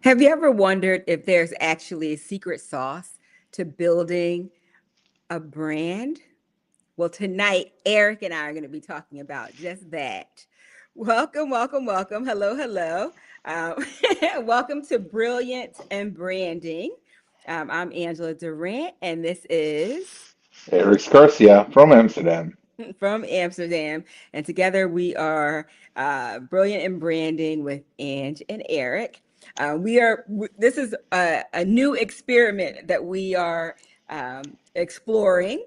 Have you ever wondered if there's actually a secret sauce to building a brand? Well, tonight, Eric and I are going to be talking about just that. Welcome, welcome, welcome. Hello, hello. Um, welcome to Brilliant and Branding. I'm Angela Durant, and this is Eric Garcia from Amsterdam. from Amsterdam. And together we are Brilliant in Branding with Ange and Eric. This is a new experiment that we are exploring,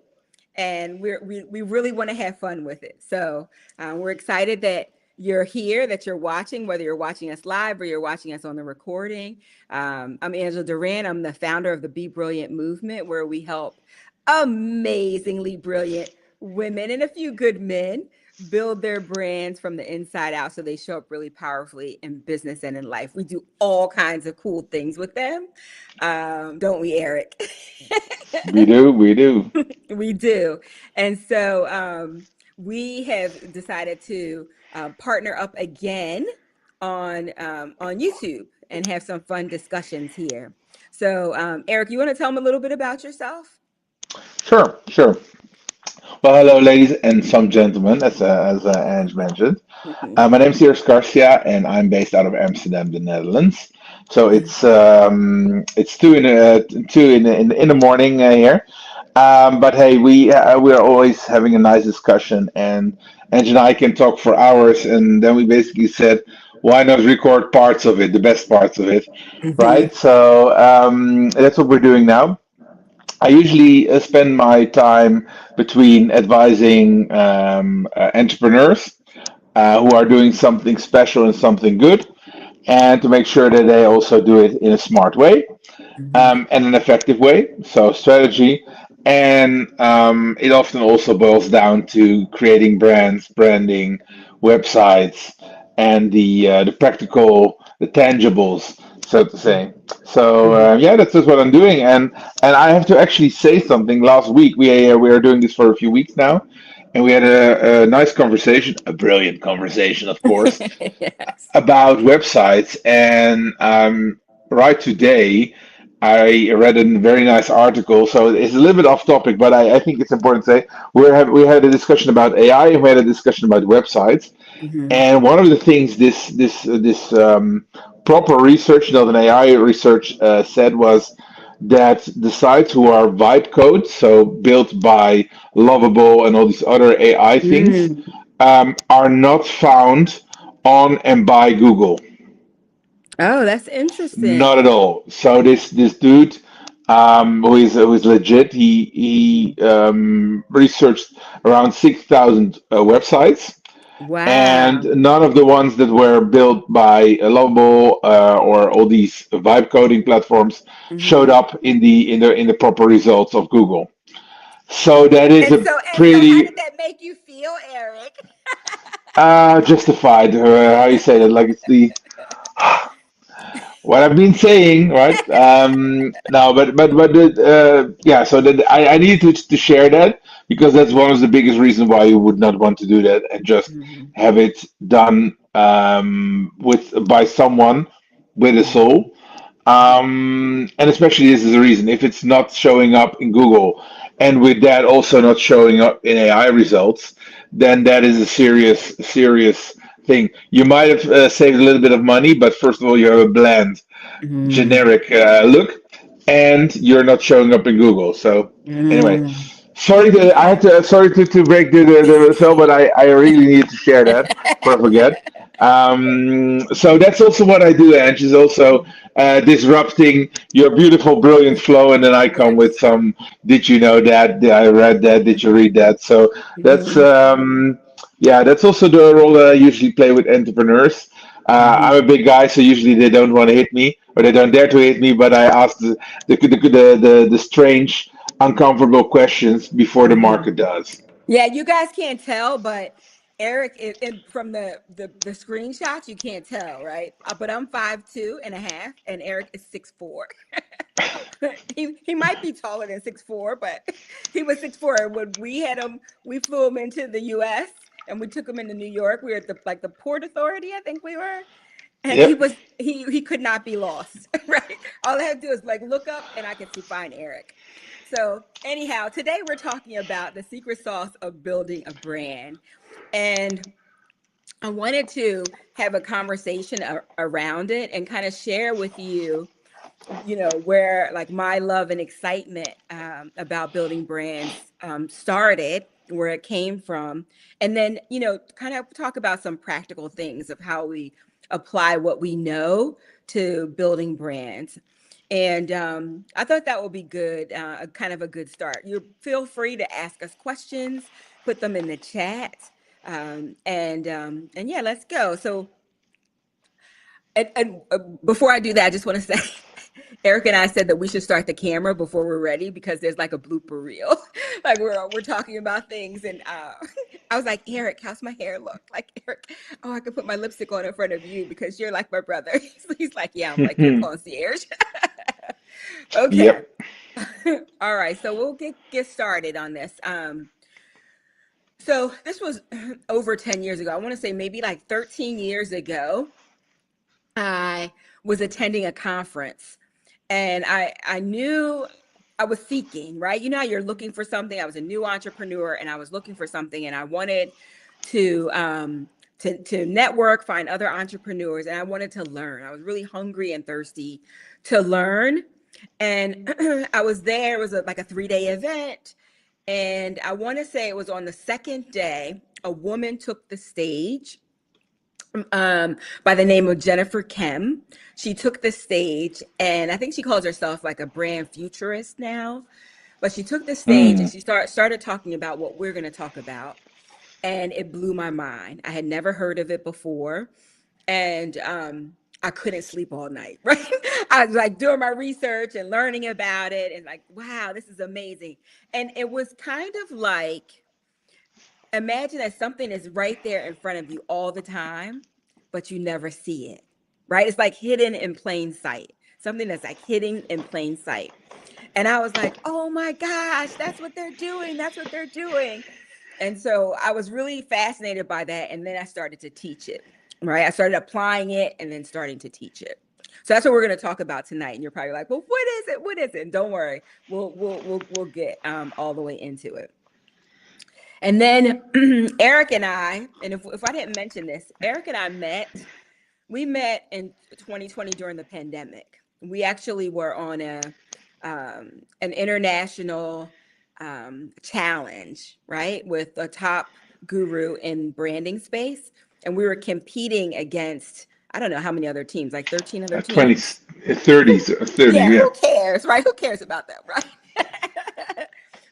and we really want to have fun with it. So we're excited that you're here, that you're watching, whether you're watching us live or you're watching us on the recording. I'm Angela Duran. I'm the founder of the Be Brilliant movement, where we help amazingly brilliant women and a few good men build their brands from the inside out so they show up really powerfully in business and in life. We do all kinds of cool things with them. Don't we, Eric? We do, we do. We do. And so we have decided to partner up again on YouTube and have some fun discussions here. So, Eric, you want to tell them a little bit about yourself? Sure, sure. Well, hello, ladies and some gentlemen, as Ange mentioned. My name is Eric Garcia, and I'm based out of Amsterdam, the Netherlands. So it's two in the morning here. But hey, we are always having a nice discussion, and Ange and I can talk for hours, and then we basically said, why not record parts of it, the best parts of it, right? So that's what we're doing now. I usually spend my time between advising entrepreneurs who are doing something special and something good, and to make sure that they also do it in a smart way and an effective way. So, strategy. And it often also boils down to creating brands, branding, websites, and the practical, the tangibles, so to say. So yeah, that's just what I'm doing, and I have to actually say something. Last week we are doing this for a few weeks now, and we had a nice conversation, a brilliant conversation, of course, Yes. about websites. And right today, I read a very nice article. So it's a little bit off topic, but I think it's important to say we had a discussion about AI and we had a discussion about websites. Hmm. And one of the things this proper research, not an AI research, said was that the sites who are vibe code, so built by Lovable and all these other AI things, Mm. are not found on and by Google. Oh, that's interesting. Not at all. So this dude, who is legit, he researched around 6,000 websites, and Wow. none of the ones that were built by Lovable or all these vibe coding platforms showed Hmm. up in the proper results of Google. So that is a And so how pretty did that make you feel, Eric? justified. How you say that? Like it's the what I've been saying, right? No, but yeah. So that I need to share that because that's one of the biggest reasons why you would not want to do that and just Hmm. have it done with by someone with a Hmm. soul. And especially this is the reason if it's not showing up in Google, and with that also not showing up in AI results, then that is a serious thing. You might have saved a little bit of money, but first of all, you have a bland, Hmm. generic look, and you're not showing up in Google. So anyway, Mm. sorry to break the cell, but I really need to share that before I forget. So that's also what I do, Ange, is also disrupting your beautiful, brilliant flow, and then I come with Yes. some. Did you know that? Did I read that? Did you read that? So that's Hmm. yeah, that's also the role that I usually play with entrepreneurs. I'm a Hmm. big guy, so usually they don't want to hit me or they don't dare to hit me. But I ask the strange, uncomfortable questions before the Hmm. market does. Yeah, you guys can't tell, but Eric is from the screenshots, you can't tell, right? But I'm 5'2.5", and Eric is 6'4". He might be taller than 6'4", but he was 6'4". When we had him, we flew him into the US and we took him into New York. We were at the Port Authority, I think we were. And he Yep. was he could not be lost. right? All I have to do is like look up and I can see find Eric. So anyhow, today we're talking about the secret sauce of building a brand. And I wanted to have a conversation around it and kind of share with you, where like my love and excitement about building brands started, where it came from, and then kind of talk about some practical things of how we apply what we know to building brands. And I thought that would be good, kind of a good start. You feel free to ask us questions, put them in the chat, and yeah, let's go. So and before I do that, I just want to say, Eric and I said that we should start the camera before we're ready because there's like a blooper reel, like we're talking about things, and I was like, Eric, how's my hair look? Like, Eric, oh, I could put my lipstick on in front of you because you're like my brother. He's like, yeah, I'm like your concierge. Okay, Yep. all right, so we'll get started on this. So this was over 10 years ago. I want to say maybe like 13 years ago. I was attending a conference and I knew I was seeking, right? You know how you're looking for something. I was a new entrepreneur and I was looking for something and I wanted to network, find other entrepreneurs, and I wanted to learn. I was really hungry and thirsty to learn. And I was there. It was like a 3-day event. And I want to say it was on the second day, a woman took the stage by the name of Jennifer Kem. She took the stage, and I think she calls herself like a brand futurist now. But she took the stage and Mm. she started talking about what we're going to talk about, and it blew my mind. I had never heard of it before, and I couldn't sleep all night. Right? I was like doing my research and learning about it, and like, wow, this is amazing. And it was kind of like, imagine that something is right there in front of you all the time, but you never see it, right? It's like hidden in plain sight, something that's like hidden in plain sight. And I was like, oh my gosh, that's what they're doing. That's what they're doing. And so I was really fascinated by that. And then I started to teach it, right? I started applying it and then starting to teach it. So that's what we're going to talk about tonight. And you're probably like, well, what is it? What is it? And don't worry, we'll get all the way into it. And then Eric and I, and if I didn't mention this, Eric and I we met in 2020 during the pandemic. We actually were on an international challenge, right, with a top guru in branding space. And we were competing against, I don't know how many other teams, like 13 other 20, teams. 30, 30, Yeah, yeah. who cares, right? Who cares about that, right?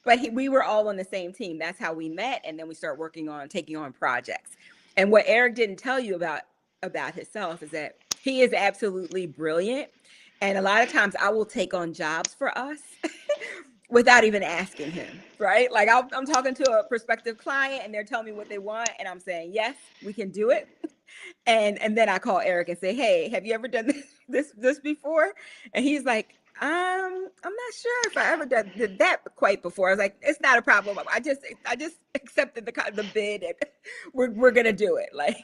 But we were all on the same team. That's how we met, and then we start working on taking on projects. And what Eric didn't tell you about himself is that he is absolutely brilliant. And a lot of times, I will take on jobs for us without even asking him, right? Like I'm talking to a prospective client, and they're telling me what they want, and I'm saying yes, we can do it. And then I call Eric and say, "Hey, have you ever done this before?" And he's like, I'm not sure if I ever did that quite before. I was like, "It's not a problem. I just accepted the bid, and we're gonna do it." Like,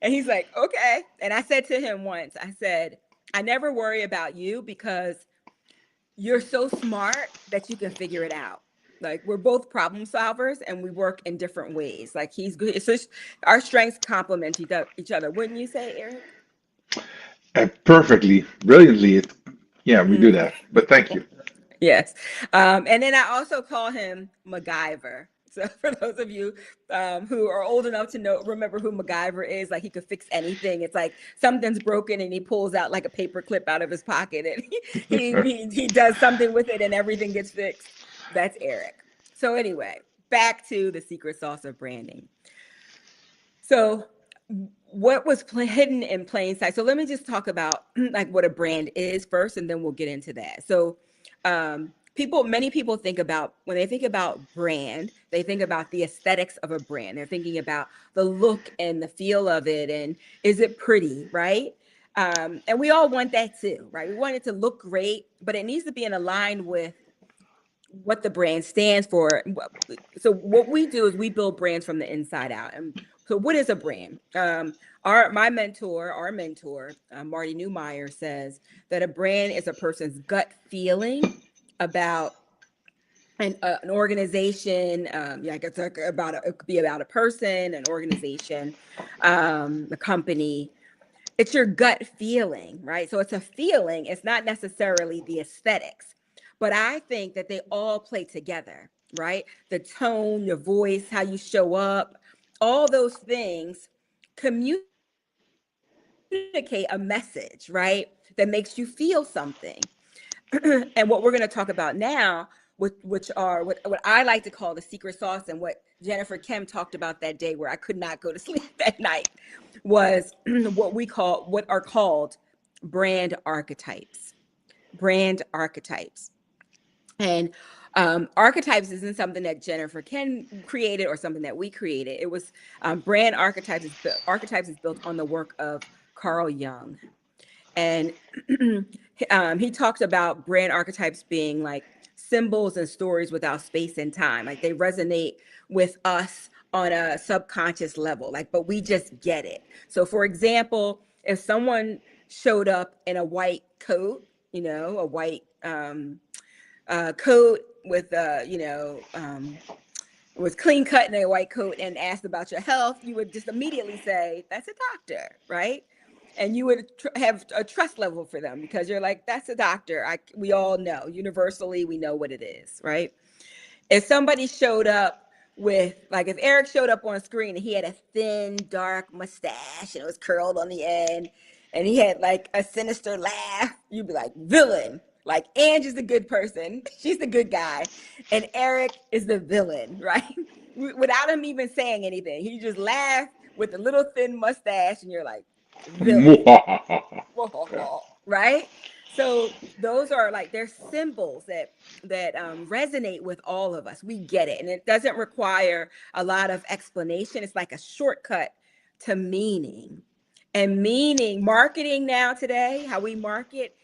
and he's like, "Okay." And I said to him once, I said, "I never worry about you because you're so smart that you can figure it out." Like, we're both problem solvers and we work in different ways. Like, he's good. It's just our strengths complement each other. Wouldn't you say, Eric? Perfectly, brilliantly. Yeah, we do Mm. that. But thank you. Yes. And then I also call him MacGyver. So for those of you who are old enough to remember who MacGyver is, like he could fix anything. It's like something's broken and he pulls out like a paper clip out of his pocket and he does something with it and everything gets fixed. That's Eric. So anyway, back to the secret sauce of branding. So what was hidden in plain sight? So let me just talk about like what a brand is first, and then we'll get into that. So many people think about, when they think about brand, they think about the aesthetics of a brand. They're thinking about the look and the feel of it, and is it pretty, right? And we all want that too, right? We want it to look great, but it needs to be in aligned with what the brand stands for. So what we do is we build brands from the inside out. And so what is a brand? Our mentor, Marty Newmeyer, says that a brand is a person's gut feeling about an organization. Yeah, it's like it could be about a person, an organization, a company. It's your gut feeling, right? So it's a feeling. It's not necessarily the aesthetics, but I think that they all play together, right? The tone, your voice, how you show up, all those things communicate a message, right? That makes you feel something. And what we're going to talk about now, which are what I like to call the secret sauce, and what Jennifer Kim talked about that day where I could not go to sleep that night, was what are called brand archetypes. Brand archetypes. And archetypes isn't something that Jennifer Kim created or something that we created. It was brand archetypes is built on the work of Carl Jung. And he talks about brand archetypes being like symbols and stories without space and time. Like they resonate with us on a subconscious level, like, but we just get it. So, for example, if someone showed up in a white coat, a white coat with, was clean cut in a white coat and asked about your health, you would just immediately say, that's a doctor, right? And you would have a trust level for them because you're like, that's a doctor. We all know, universally, we know what it is, right? If somebody showed up with, like, if Eric showed up on screen and he had a thin, dark mustache and it was curled on the end, and he had like a sinister laugh, you'd be like, villain. Like, Ange is the good person, she's the good guy, and Eric is the villain, right? Without him even saying anything, he just laughed with a little thin mustache, and you're like, villain. Right? So those are like, they're symbols that resonate with all of us. We get it, and it doesn't require a lot of explanation. It's like a shortcut to meaning. And meaning, marketing now today, how we market,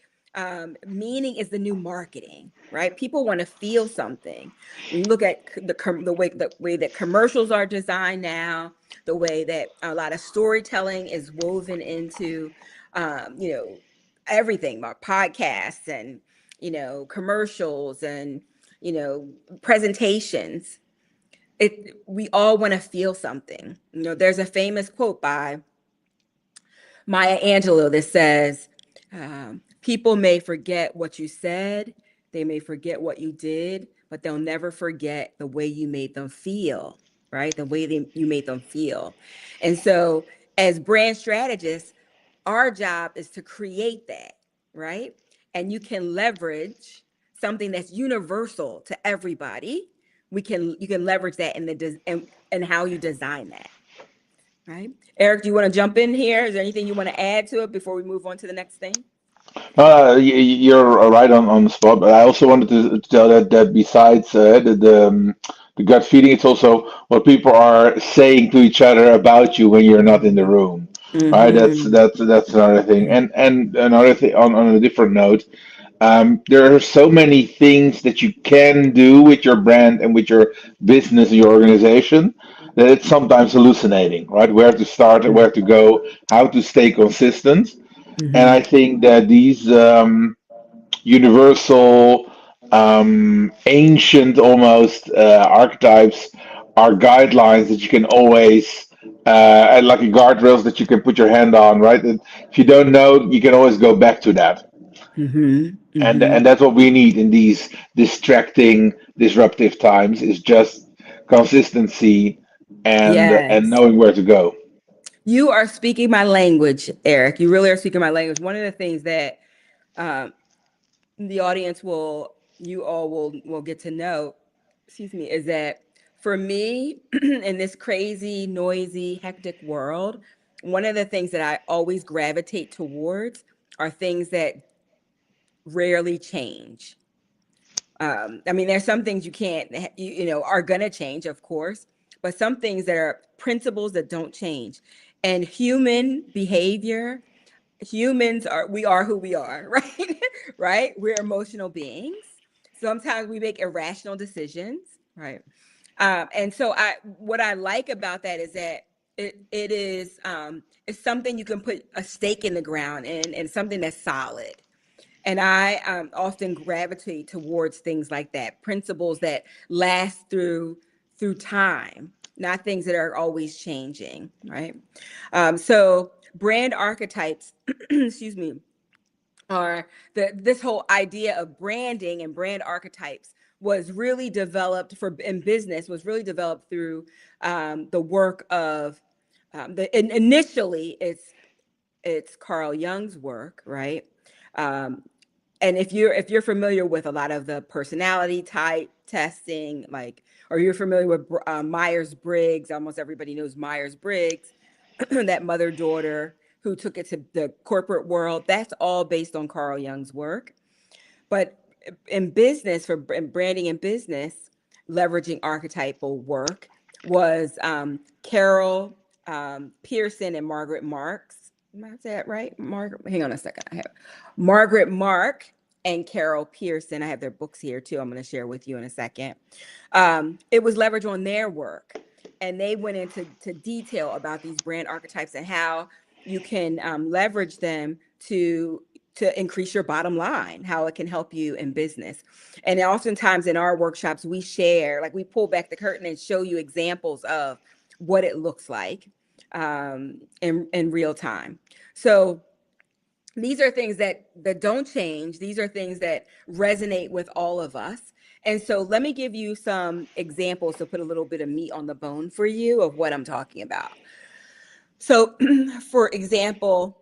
meaning is the new marketing, right? People want to feel something. When you look at the way that commercials are designed now, the way that a lot of storytelling is woven into, you know, everything, about podcasts and, commercials and, presentations. We all want to feel something. There's a famous quote by Maya Angelou that says, people may forget what you said, they may forget what you did, but they'll never forget the way you made them feel, right? The way you made them feel. And so, as brand strategists, our job is to create that, right? And you can leverage something that's universal to everybody. You can leverage that in how you design that. Right. Eric, do you want to jump in here? Is there anything you want to add to it before we move on to the next thing? You're right on the spot, but I also wanted to tell that besides the gut feeling, it's also what people are saying to each other about you when you're not in the room. Right? Mm-hmm. That's another thing. And another thing on a different note, there are so many things that you can do with your brand and with your business and your organization that it's sometimes hallucinating, right? Where to start and where to go, how to stay consistent. And Mm-hmm. I think that these universal, ancient almost archetypes are guidelines that you can always, and like a guardrails that you can put your hand on, right? And if you don't know, you can always go back to that. Mm-hmm. And Mm-hmm. that's what we need in these distracting, disruptive times is just consistency and Yes. knowing where to go. You are speaking my language, Eric. You really are speaking my language. One of the things that um, the audience you all will get to know, excuse me, is that for me, in this crazy, noisy, hectic world, one of the things that I always gravitate towards are things that rarely change. I mean, there's some things you can't, are going to change, of course, but some things that are principles that don't change. And human behavior, we are who we are, right? Right? We're emotional beings. Sometimes we make irrational decisions, right? And so what I like about that is that it is is something you can put a stake in the ground and something that's solid. And I often gravitate towards things like that, principles that last through time, not things that are always changing, right? So brand archetypes, excuse me, are this whole idea of branding and brand archetypes was really developed for in business was really developed through the work of initially it's Carl Jung's work, right? Um, and if you're familiar with a lot of the personality type testing, like, or you're familiar with Myers-Briggs, almost everybody knows Myers-Briggs, that mother-daughter who took it to the corporate world. That's all based on Carl Jung's work. But in business, in branding and business, leveraging archetypal work was Carol Pearson and Margaret Marks. Am I saying that right? Margaret, hang on a second. I have Margaret Mark and Carol Pearson. I have their books here too. I'm going to share with you in a second. It was leveraged on their work, and they went into detail about these brand archetypes and how you can leverage them to increase your bottom line, how it can help you in business. And oftentimes in our workshops, we share, like we pull back the curtain and show you examples of what it looks like in real time. So these are things that don't change. These are things that resonate with all of us. And so let me give you some examples to put a little bit of meat on the bone for you of what I'm talking about. So for example,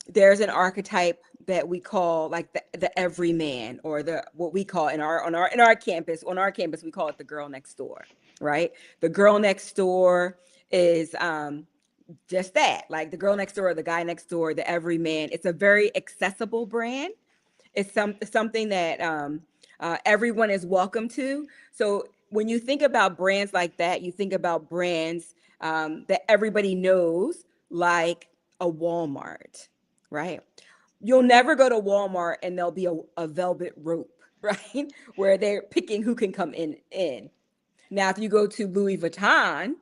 there's an archetype that we call like the everyman, or the what we call in our campus, we call it the girl next door, right? The girl next door is just that, like the girl next door, the guy next door, the everyman. It's a very accessible brand. It's something that everyone is welcome to. So when you think about brands like that, you think about brands that everybody knows, like a Walmart, right? You'll never go to Walmart and there'll be a velvet rope, right? Where they're picking who can come in. Now, if you go to Louis Vuitton,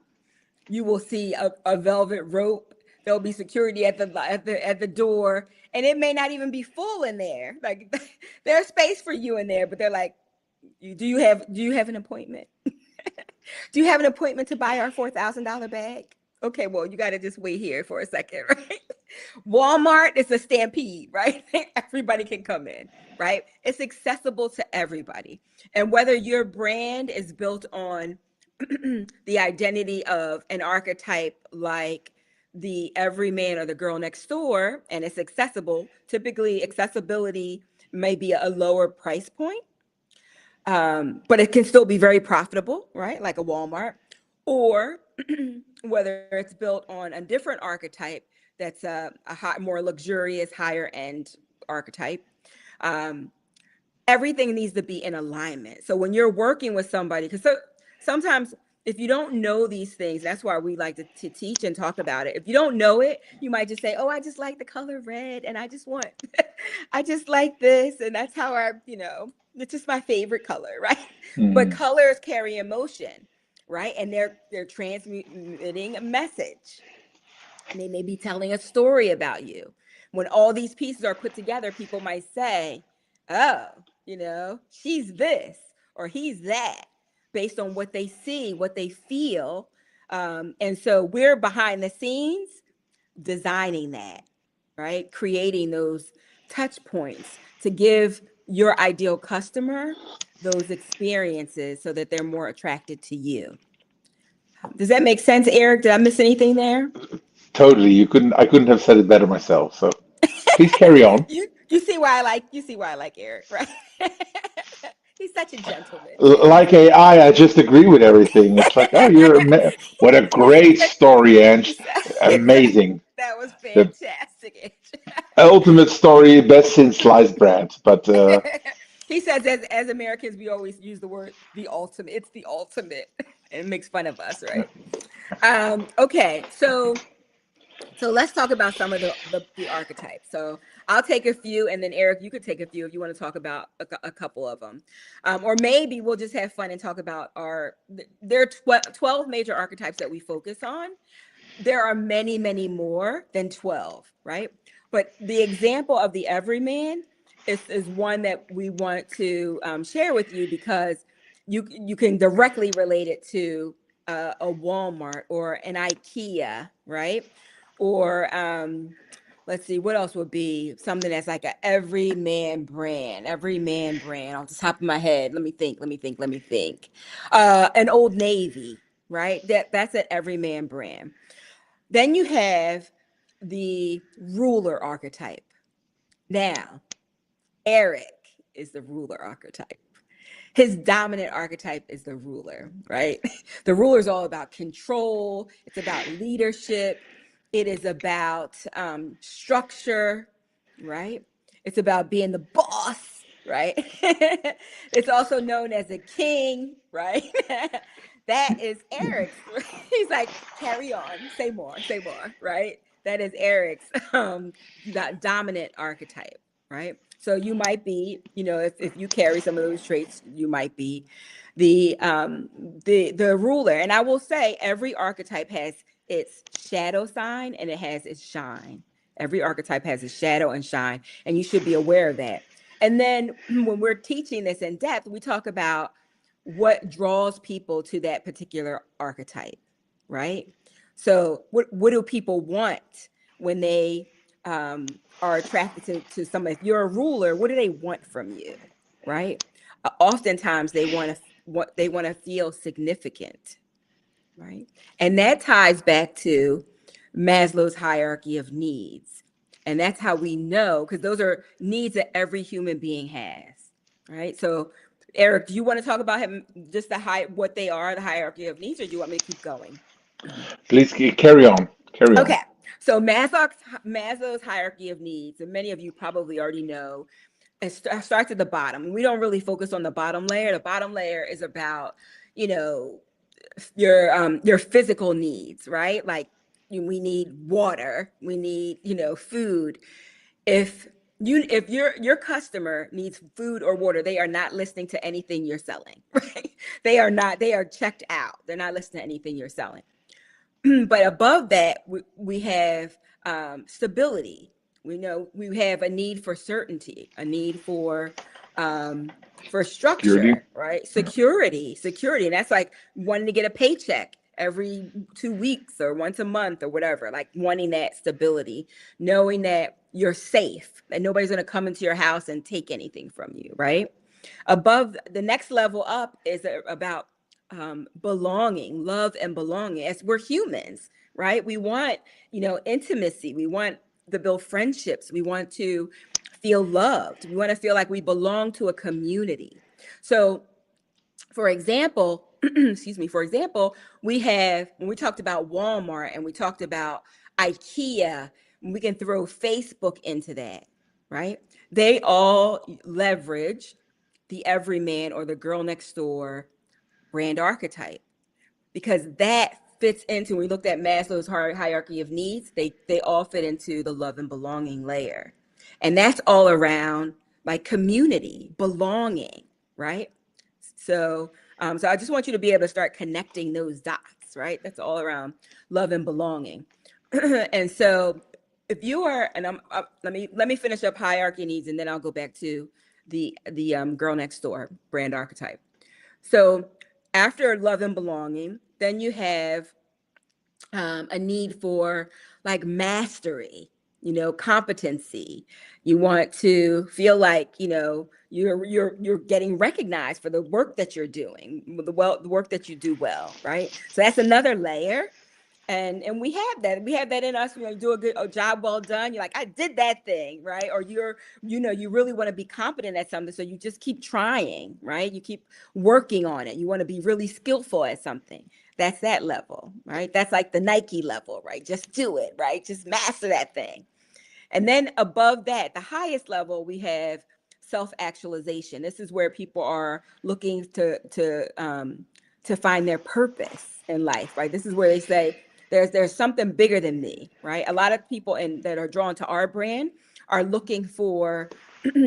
you will see a velvet rope. There'll be security at the door, and it may not even be full in there. Like there's space for you in there, but they're like, do you have an appointment? Do you have an appointment to buy our $4,000 bag? Okay, well, you got to just wait here for a second, right? Walmart is a stampede, right? Everybody can come in, right? It's accessible to everybody. And whether your brand is built on the identity of an archetype like the everyman or the girl next door, and it's accessible, typically accessibility may be a lower price point, but it can still be very profitable, right? Like a Walmart, or whether it's built on a different archetype that's more luxurious, higher end archetype. Um, Everything needs to be in alignment. So when you're working with somebody, because sometimes if you don't know these things, that's why we like to teach and talk about it. If you don't know it, you might just say, oh, I just like the color red and I just want, I just like this. And that's how it's just my favorite color, right? But Mm. colors carry emotion, right? And they're transmitting a message. And they may be telling a story about you. When all these pieces are put together, people might say, oh, she's this or he's that, based on what they see, what they feel. And so we're behind the scenes designing that, right? Creating those touch points to give your ideal customer those experiences so that they're more attracted to you. Does that make sense, Eric? Did I miss anything there? Totally. I couldn't have said it better myself. So please carry on. you see why I like Eric, right? He's such a gentleman too. Like AI, I just agree with everything. It's like, oh, what a great story, Ange. Amazing. That was The fantastic. ultimate story, best since sliced bread. But He says, as Americans, we always use the word the ultimate. It's the ultimate, and makes fun of us, right? Okay, so let's talk about some of the archetypes. So I'll take a few, and then Eric, you could take a few if you want to talk about a couple of them, or maybe we'll just have fun and talk about there are 12 major archetypes that we focus on. there are many, many more than 12, right? But the example of the everyman is one that we want to share with you because you can directly relate it to a Walmart or an IKEA, right? Or let's see, what else would be something that's like a every man brand off the top of my head. Let me think. An Old Navy, right? That's an everyman brand. Then you have the ruler archetype. Now, Eric is the ruler archetype. His dominant archetype is the ruler, right? The ruler is all about control, it's about leadership, it is about structure, right? It's about being the boss, right? It's also known as a king, right? That is Eric's. He's like, carry on, say more, right? That is Eric's dominant archetype, right? So you might be, if you carry some of those traits, you might be the ruler. And I will say every archetype has its shadow sign and it has its shine. Every archetype has its shadow and shine, and you should be aware of that. And then when we're teaching this in depth, we talk about what draws people to that particular archetype, right? So what do people want when they are attracted to someone? If you're a ruler, what do they want from you, right? Oftentimes they want to feel significant, right? And that ties back to Maslow's hierarchy of needs. And that's how we know, because those are needs that every human being has, right? So, Eric, do you want to talk about him, just what they are, the hierarchy of needs, or do you want me to keep going? Please carry on. Carry on. Okay. So Maslow's hierarchy of needs, and many of you probably already know, it starts at the bottom. We don't really focus on the bottom layer. The bottom layer is about, you know, your physical needs, right? Like we need water, we need, food. If your customer needs food or water, they are not listening to anything you're selling, right? They are checked out. They're not listening to anything you're selling. But above that, we have stability. We know we have a need for certainty, a need for Security. structure, right? Security. And that's like wanting to get a paycheck every 2 weeks or once a month or whatever, like wanting that stability, knowing that you're safe, that nobody's going to come into your house and take anything from you, right? Above, the next level up is about belonging, love and belonging. As we're humans, right? We want, intimacy. We want to build friendships. We want to feel loved. We want to feel like we belong to a community. So, for example, excuse me, for example, when we talked about Walmart and we talked about IKEA, we can throw Facebook into that, right? They all leverage the everyman or the girl next door brand archetype, because that fits into, when we looked at Maslow's hierarchy of needs, they all fit into the love and belonging layer. And that's all around like community, belonging, right? So I just want you to be able to start connecting those dots, right? That's all around love and belonging. And so if you are, and let me finish up hierarchy needs, and then I'll go back to the girl next door brand archetype. So after love and belonging, then you have a need for like mastery, competency. You want to feel like, you're getting recognized for the work that you're doing, the work that you do well, right? So that's another layer. And we have that in us. You do a job well done, you're like, I did that thing, right? Or you really want to be competent at something, so you just keep trying, right? You keep working on it. You want to be really skillful at something. That's that level, right? That's like the Nike level, right? Just do it, right? Just master that thing. And then above that, the highest level, we have self-actualization. This is where people are looking to find their purpose in life, right? This is where they say there's something bigger than me, right? A lot of people that are drawn to our brand are looking for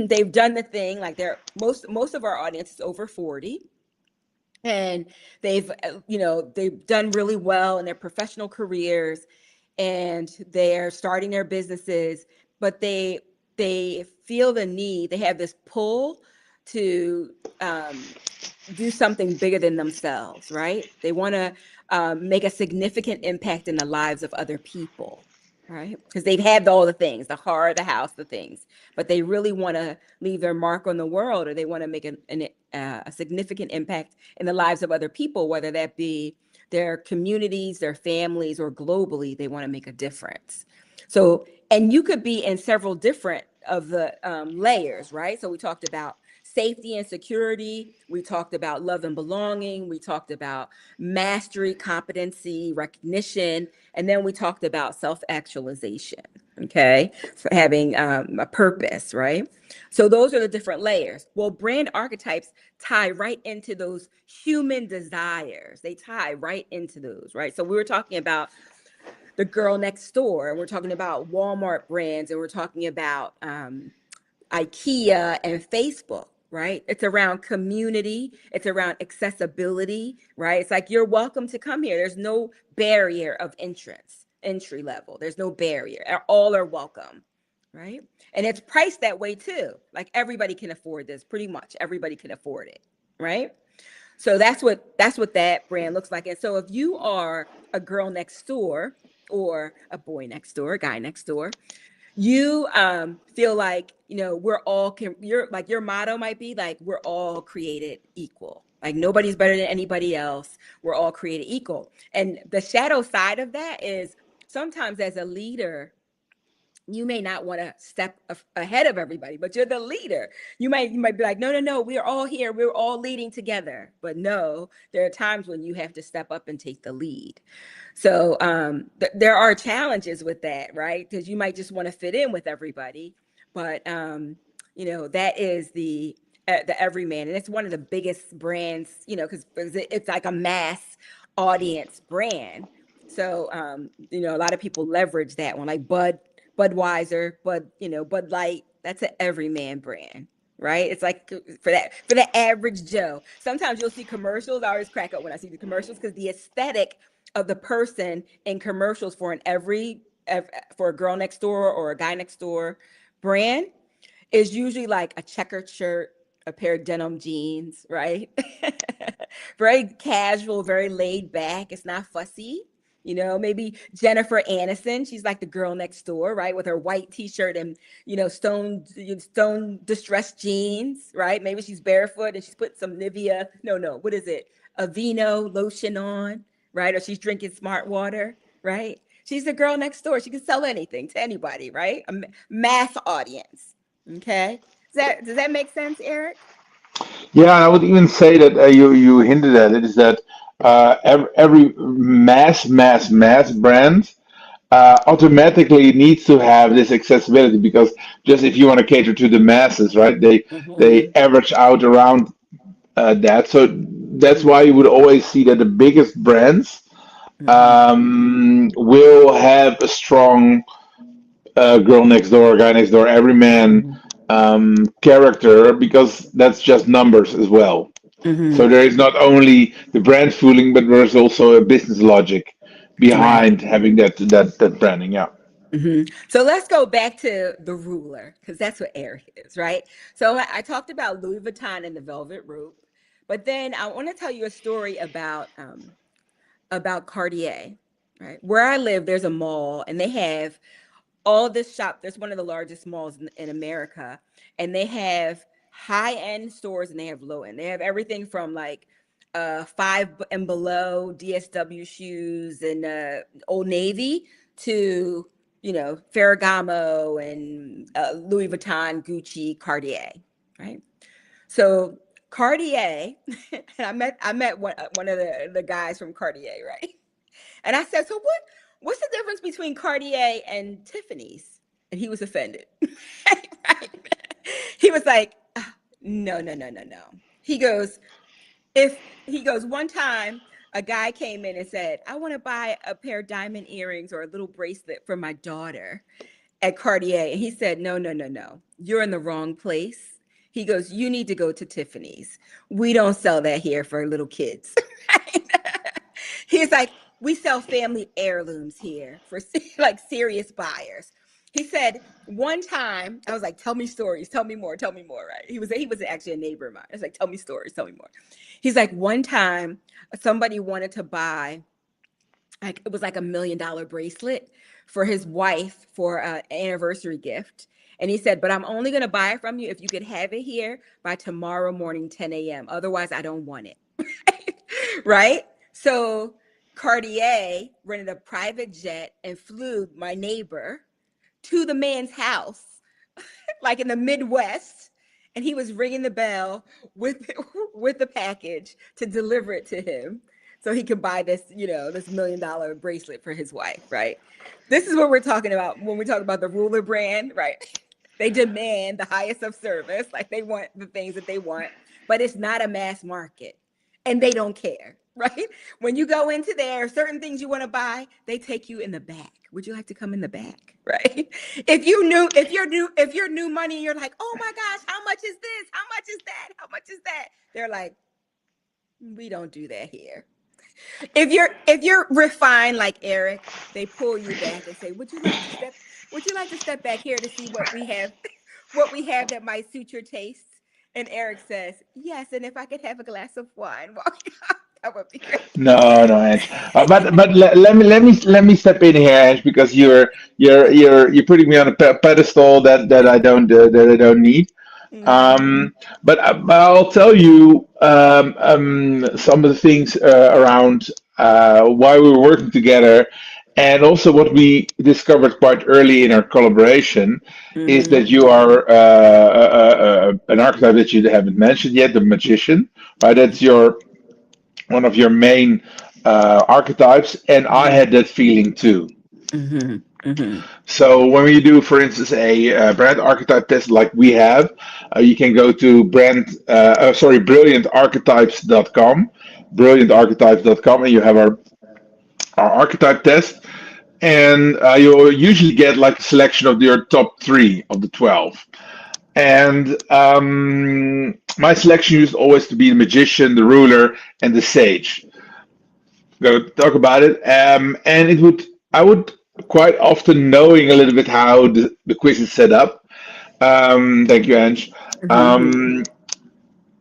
they've done the thing, like most of our audience is over 40, and they've done really well in their professional careers, and they're starting their businesses, but they feel the need, they have this pull to do something bigger than themselves, right? They want to make a significant impact in the lives of other people, right? Because they've had all the things, the car, the house, the things, but they really want to leave their mark on the world, or they want to make a significant impact in the lives of other people, whether that be their communities, their families, or globally. They want to make a difference. So, and you could be in several different of the layers, right? So we talked about safety and security. We talked about love and belonging. We talked about mastery, competency, recognition. And then we talked about self actualization. Okay. So having a purpose, right? So those are the different layers. Well, brand archetypes tie right into those human desires. They tie right into those, right? So we were talking about the girl next door, and we're talking about Walmart brands, and we're talking about IKEA and Facebook, right? It's around community, it's around accessibility, right? It's like you're welcome to come here. There's no barrier of entry level. There's no barrier. All are welcome, right? And it's priced that way too. Like everybody can afford this, pretty much. Everybody can afford it, right? So that's what that brand looks like. And so if you are a girl next door or a boy next door, a guy next door, you feel like your motto might be like, we're all created equal, like nobody's better than anybody else, we're all created equal. And the shadow side of that is sometimes as a leader, you may not want to step ahead of everybody, but you're the leader. You might be like, no, no, no, we're all here, we're all leading together. But no, there are times when you have to step up and take the lead. So there are challenges with that, right? Because you might just want to fit in with everybody, but that is the everyman, and it's one of the biggest brands, because it's like a mass audience brand. So a lot of people leverage that one, like Budweiser, Bud Light. That's an everyman brand, right? It's like for the average Joe. Sometimes you'll see commercials. I always crack up when I see the commercials because the aesthetic of the person in commercials for for a girl next door or a guy next door brand is usually like a checkered shirt, a pair of denim jeans, right? Very casual, very laid back. It's not fussy. Maybe Jennifer Aniston, she's like the girl next door, right? With her white t-shirt and, stone distressed jeans, right? Maybe she's barefoot and she's put some Nivea, no, what is it? Aveeno lotion on, right? Or she's drinking smart water, right? She's the girl next door. She can sell anything to anybody, right? A mass audience. Okay. Does that make sense, Eric? Yeah, and I would even say that you hinted at it, is that every mass brand automatically needs to have this accessibility, because just if you want to cater to the masses, right? They Mm-hmm. average out around that. So that's why you would always see that the biggest brands Mm-hmm. will have a strong girl next door, guy next door, everyman Mm-hmm. character, because that's just numbers as well. So Mm-hmm. there is not only the brand fooling, but there's also a business logic Right. behind having that branding. Yeah. So let's go back to the ruler, because that's what Eric is, right? So I talked about Louis Vuitton and the Velvet Rope, but then I want to tell you a story about Cartier, right? Where I live, there's a mall, and they have all this shop. There's one of the largest malls in America, and they have high end stores and they have low end. They have everything from like five and below DSW shoes and Old Navy to Ferragamo and Louis Vuitton, Gucci, Cartier, right? So Cartier, and I met one of the guys from Cartier, right? And I said, so what's the difference between Cartier and Tiffany's? And he was offended. Right? He was like, "Ah, no, no, no, no, no." He goes, if he goes, one time a guy came in and said, I want to buy a pair of diamond earrings or a little bracelet for my daughter at Cartier. And he said, no, no, no, no. You're in the wrong place. He goes, you need to go to Tiffany's. We don't sell that here for little kids. He's like, we sell family heirlooms here for like serious buyers. He said one time, I was like, tell me stories, tell me more, right? He was actually a neighbor of mine. I was like, tell me stories, tell me more. He's like, one time somebody wanted to buy, like, it was like $1 million bracelet for his wife for an anniversary gift. And he said, but I'm only going to buy it from you if you could have it here by tomorrow morning, 10 a.m. Otherwise, I don't want it. Right? So Cartier rented a private jet and flew my neighbor to the man's house, like in the Midwest. And he was ringing the bell with with the package to deliver it to him so he could buy this, this $1 million bracelet for his wife, right? This is what we're talking about when we talk about the ruler brand, right? They demand the highest of service, like they want the things that they want, but it's not a mass market and they don't care, right? When you go into there, certain things you want to buy, they take you in the back. Would you like to come in the back, right? If you're new money, you're like, oh my gosh, how much is this? How much is that? How much is that? They're like, we don't do that here. If you're refined like Eric, they pull you back and say, would you like to step back here to see what we have, what we have that might suit your taste? And Eric says, yes, and if I could have a glass of wine while that would be No, no, Ange. great. But let me step in here, Ange, because you're putting me on a pedestal that I don't need. Mhm. Um, but I'll tell you some of the things around why we were working together, and also what we discovered quite early in our collaboration is that Mhm. you are an archetype that you haven't mentioned yet, the magician, right? That's your one of your main archetypes, and I Mhm. had that feeling too. Mhm. Mhm. So when we do, for instance, a brand archetype test like we have, you can go to brilliantarchetypes.com, brilliantarchetypes.com, and you have our archetype test, and you'll usually get like a selection of your top three of the 12. And my selection used always to be the magician, the ruler, and the sage. Go talk about it. And I would quite often knowing a little bit how the quiz is set up. Thank you, Ange. Mhm. Um,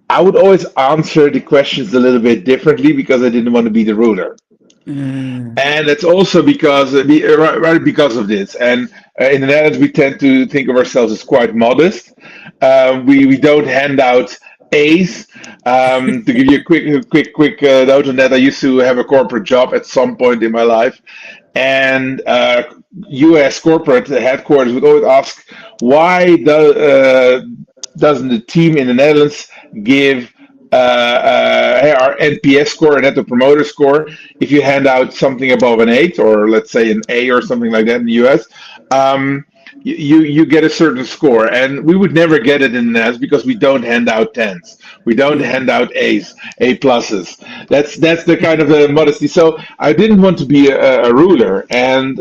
I would always answer the questions a little bit differently because I didn't want to be the ruler. Mhm. And it's also because right because of this. And in the Netherlands, we tend to think of ourselves as quite modest. We don't hand out A's. To give you a quick note on that, I used to have a corporate job at some point in my life, and U.S. corporate headquarters would always ask, why doesn't the team in the Netherlands give our NPS score, a Net Promoter Score, if you hand out something above an 8, or let's say an A or something like that in the US, um, you get a certain score, and we would never get it in the Netherlands because we don't hand out tens, we don't hand out A's, A pluses. That's the kind of the modesty. So I didn't want to be a ruler, and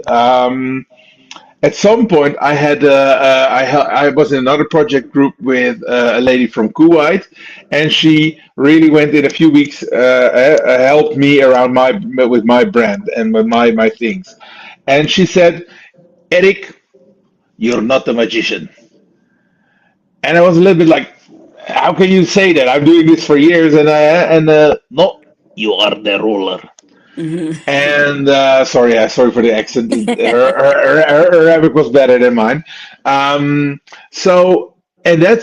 at some point, I was in another project group with a lady from Kuwait, and she really went in a few weeks, helped me around my with my brand and with my things. And she said, "Eric, you're not a magician." And I was a little bit like, "How can you say that? I'm doing this for years, and no, you are the ruler." Mhm. And sorry for the accent. Her Arabic was better than mine. Um, so, and that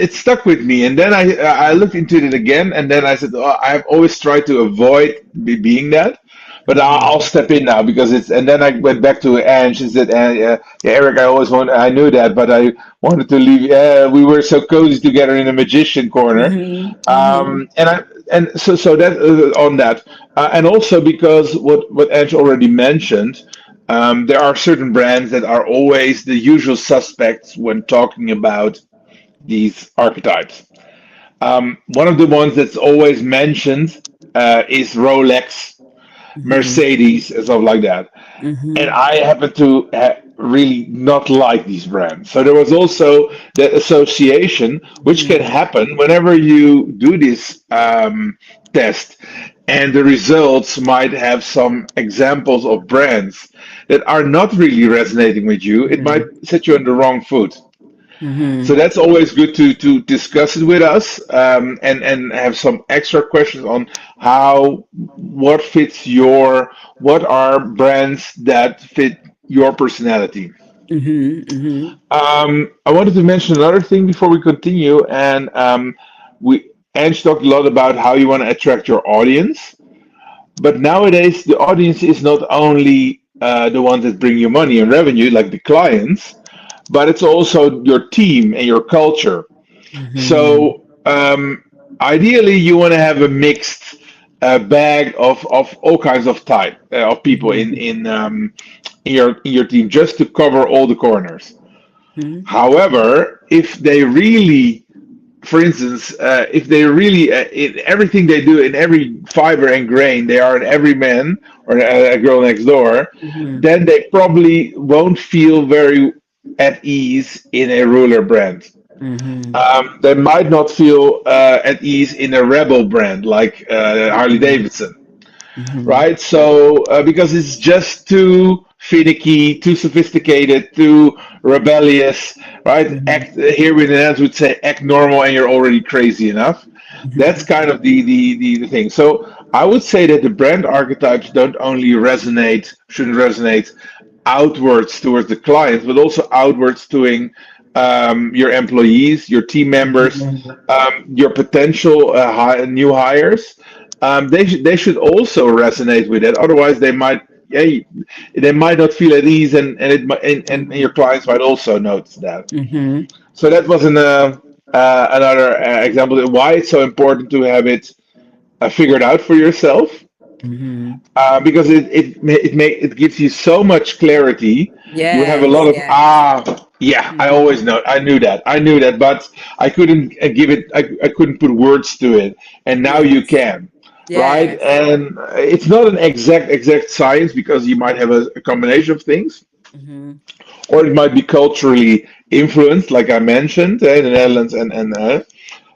it stuck with me. And then I looked into it again, and then I said, oh, I've always tried to avoid being that. But I'll Mhm. step in now because it's. And then I went back to Anne. She said, yeah, Eric, I knew that, but I wanted to leave. We were so cozy together in the magician corner, Mhm. Mhm. and so that on that. And also because what Edge already mentioned, there are certain brands that are always the usual suspects when talking about these archetypes. One of the ones that's always mentioned is Rolex, Mhm. Mercedes, and stuff like that. And Mhm. I happen to really not like these brands. So there was also the association, which can Mhm. happen whenever you do this test, and the results might have some examples of brands that are not really resonating with you. It might Mhm. set you on the wrong foot. So Mhm. that's always good to discuss it with us, and have some extra questions on how what fits your what are brands that fit your personality. Mhm. Mhm. I wanted to mention another thing before we continue, and we Ange talked a lot about how you want to attract your audience, but nowadays the audience is not only the ones that bring you money and revenue, like the clients, but it's also your team and your culture. Mhm. So ideally, you want to have a mixed bag of all kinds of type of people Mhm. in your team, just to cover all the corners. Mhm. However, if they really, for instance, if they really in everything they do, in every fiber and grain, they are an everyman or a girl next door, Mhm. then they probably won't feel very at ease in a ruler brand. Mhm. They might not feel at ease in a rebel brand like Harley Mhm. Davidson, Mhm. right? So because it's just too finicky, too sophisticated, too rebellious, right? Mhm. Act here with the Netherlands would say act normal, and you're already crazy enough. That's Mhm. kind of the thing. So I would say that the brand archetypes don't only shouldn't resonate outwards towards the clients, but also outwards to your employees, your team members, Mhm. your potential new hires. They should also resonate with it. Otherwise, they might not feel at ease, and and your clients might also notice that. Mhm. So that was another example of why it's so important to have it figured out for yourself, Mhm. because it gives you so much clarity. You have a lot Yes. of Yes. yeah, Mhm. I knew that, but I couldn't give it, I couldn't put words to it, and now you Yes. can, right? Yes. And it's not an exact science, because you might have a combination of things, Mhm. or it might be culturally influenced, like I mentioned, in the Netherlands, and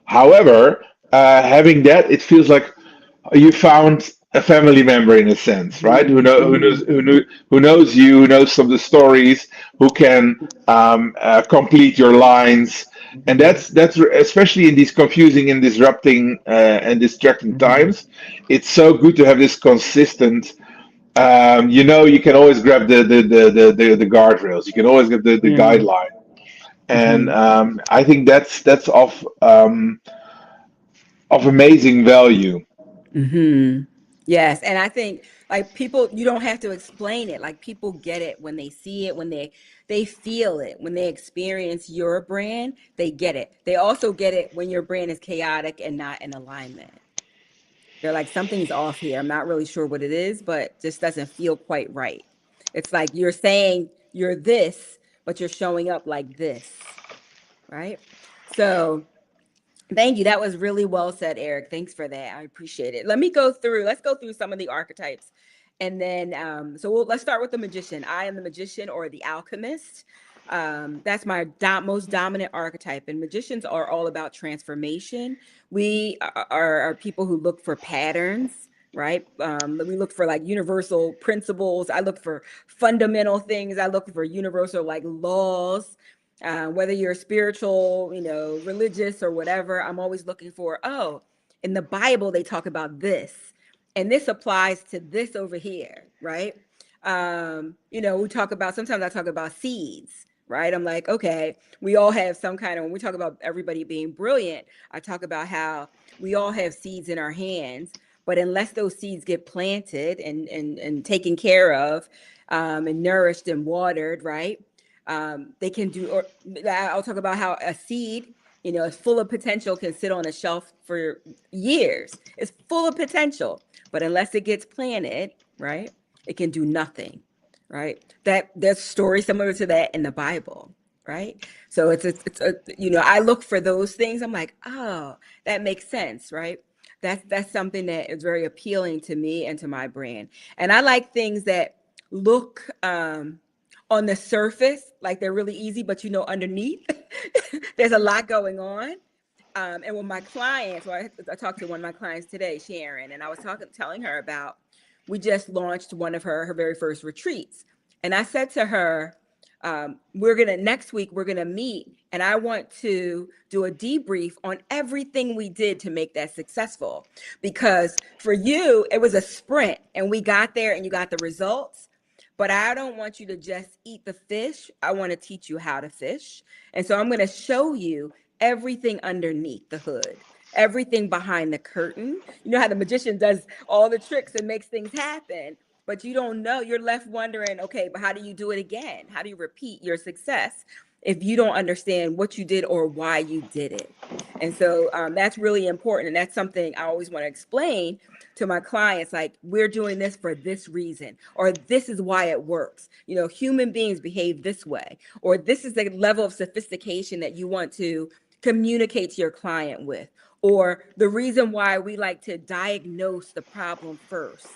however, having that, it feels like you found a family member in a sense, right? Mhm. Mhm. Who knows you, who knows some of the stories, who can complete your lines, and Mhm. that's especially in these confusing and disrupting and distracting Mhm. times. It's so good to have this consistent. You can always grab the guardrails. You can always get the Mhm. guideline, and Mhm. I think that's of amazing value. Mhm. Yes, and I think like people, you don't have to explain it. Like people get it when they see it, when they feel it, when they experience your brand, they get it. They also get it when your brand is chaotic and not in alignment. They're like, something's off here. I'm not really sure what it is, but just doesn't feel quite right. It's like you're saying you're this, but you're showing up like this, right? So thank you. That was really well said, Eric. Thanks for that. I appreciate it. Let's go through some of the archetypes. And then, let's start with the magician. I am the magician or the alchemist. That's my most dominant archetype. And magicians are all about transformation. We are people who look for patterns, right? We look for like universal principles. I look for fundamental things. I look for universal like laws, whether you're spiritual, religious or whatever. I'm always looking for, oh, in the Bible, they talk about this, and this applies to this over here, right? We talk about, sometimes I talk about seeds, right? I'm like, okay, we all have some kind of, when we talk about everybody being brilliant, I talk about how we all have seeds in our hands, but unless those seeds get planted and taken care of, and nourished and watered, right? They can do, or I'll talk about how a seed, is full of potential, can sit on a shelf for years. It's full of potential, but unless it gets planted, right, it can do nothing, right? There's stories similar to that in the Bible, right? So I look for those things. I'm like, oh, that makes sense, right? That's something that is very appealing to me and to my brand. And I like things that look on the surface, like they're really easy, but underneath, there's a lot going on. And with my clients, I talked to one of my clients today, Sharon, and I was telling her about, we just launched one of her very first retreats. And I said to her, next week, we're going to meet, and I want to do a debrief on everything we did to make that successful. Because for you, it was a sprint and we got there and you got the results. But I don't want you to just eat the fish. I want to teach you how to fish. And so I'm going to show you everything underneath the hood, everything behind the curtain. You know how the magician does all the tricks and makes things happen, but you don't know. You're left wondering, okay, but how do you do it again? How do you repeat your success if you don't understand what you did or why you did it? And so that's really important. And that's something I always want to explain to my clients, like, we're doing this for this reason, or this is why it works. Human beings behave this way, or this is the level of sophistication that you want to communicate to your client with, or the reason why we like to diagnose the problem first.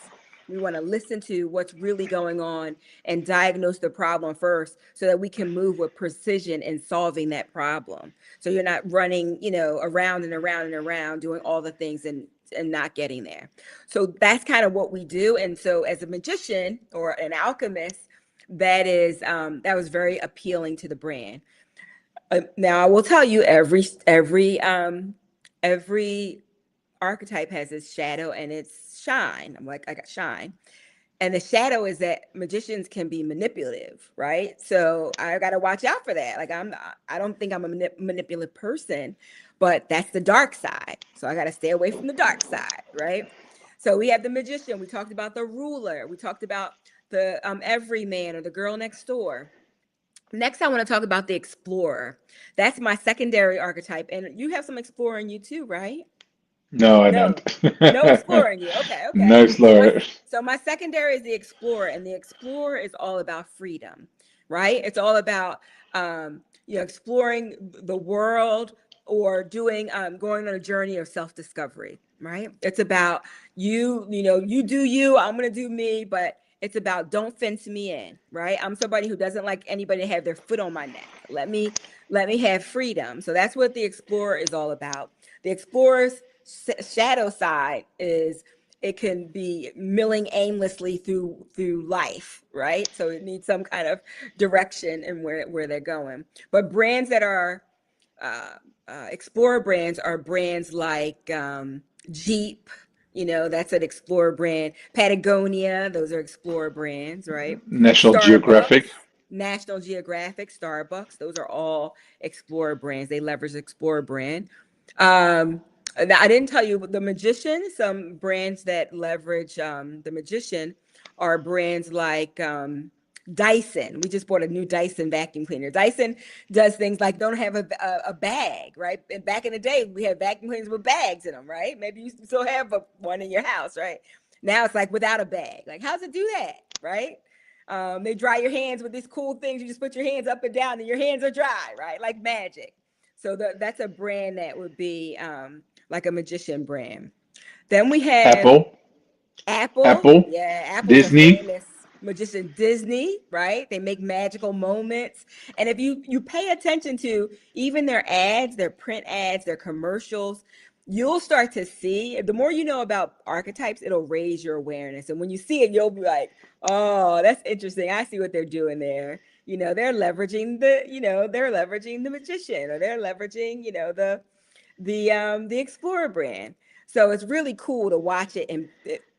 We want to listen to what's really going on and diagnose the problem first so that we can move with precision in solving that problem. So you're not running, around and around and around doing all the things and not getting there. So that's kind of what we do. And so as a magician or an alchemist, that was very appealing to the brand. Now I will tell you, every archetype has its shadow and its shine. I'm like, I got shine. And the shadow is that magicians can be manipulative, right? So I got to watch out for that. Like, I don't think I'm a manipulative person, but that's the dark side. So I got to stay away from the dark side, right? So we have the magician. We talked about the ruler. We talked about the everyman or the girl next door. Next, I want to talk about the explorer. That's my secondary archetype. And you have some explorer in you too, right? No, I No, don't. no explorer in you. Okay, okay. No So my slur. so my secondary is the explorer, and the explorer is all about freedom, right? It's all about exploring the world, or doing going on a journey of self-discovery, right? It's about you do you, I'm gonna do me, but it's about, don't fence me in, right? I'm somebody who doesn't like anybody to have their foot on my neck. Let me have freedom. So that's what the explorer is all about. The explorer's shadow side is, it can be milling aimlessly through life, right? So it needs some kind of direction in where they're going. But brands that are explorer brands are brands like Jeep. That's an explorer brand. Patagonia, those are explorer brands, right? National Geographic. Starbucks, National Geographic, Starbucks, those are all explorer brands. They leverage explorer brand. Now, I didn't tell you, but the magician, some brands that leverage the magician are brands like Dyson. We just bought a new Dyson vacuum cleaner. Dyson does things like, don't have a bag, right? And back in the day, we had vacuum cleaners with bags in them, right? Maybe you still have one in your house, right? Now it's like without a bag. Like, how's it do that, right? They dry your hands with these cool things. You just put your hands up and down and your hands are dry, right? Like magic. So that's a brand that would be like a magician brand. Then we have Apple. Apple. Apple. Yeah, Apple's a Disney. famous magician. Disney, right? They make magical moments. And if you pay attention to even their ads, their print ads, their commercials, you'll start to see, the more you know about archetypes, it'll raise your awareness. And when you see it, you'll be like, oh, that's interesting. I see what they're doing there. They're leveraging the magician, or they're leveraging, the Explorer brand. So it's really cool to watch it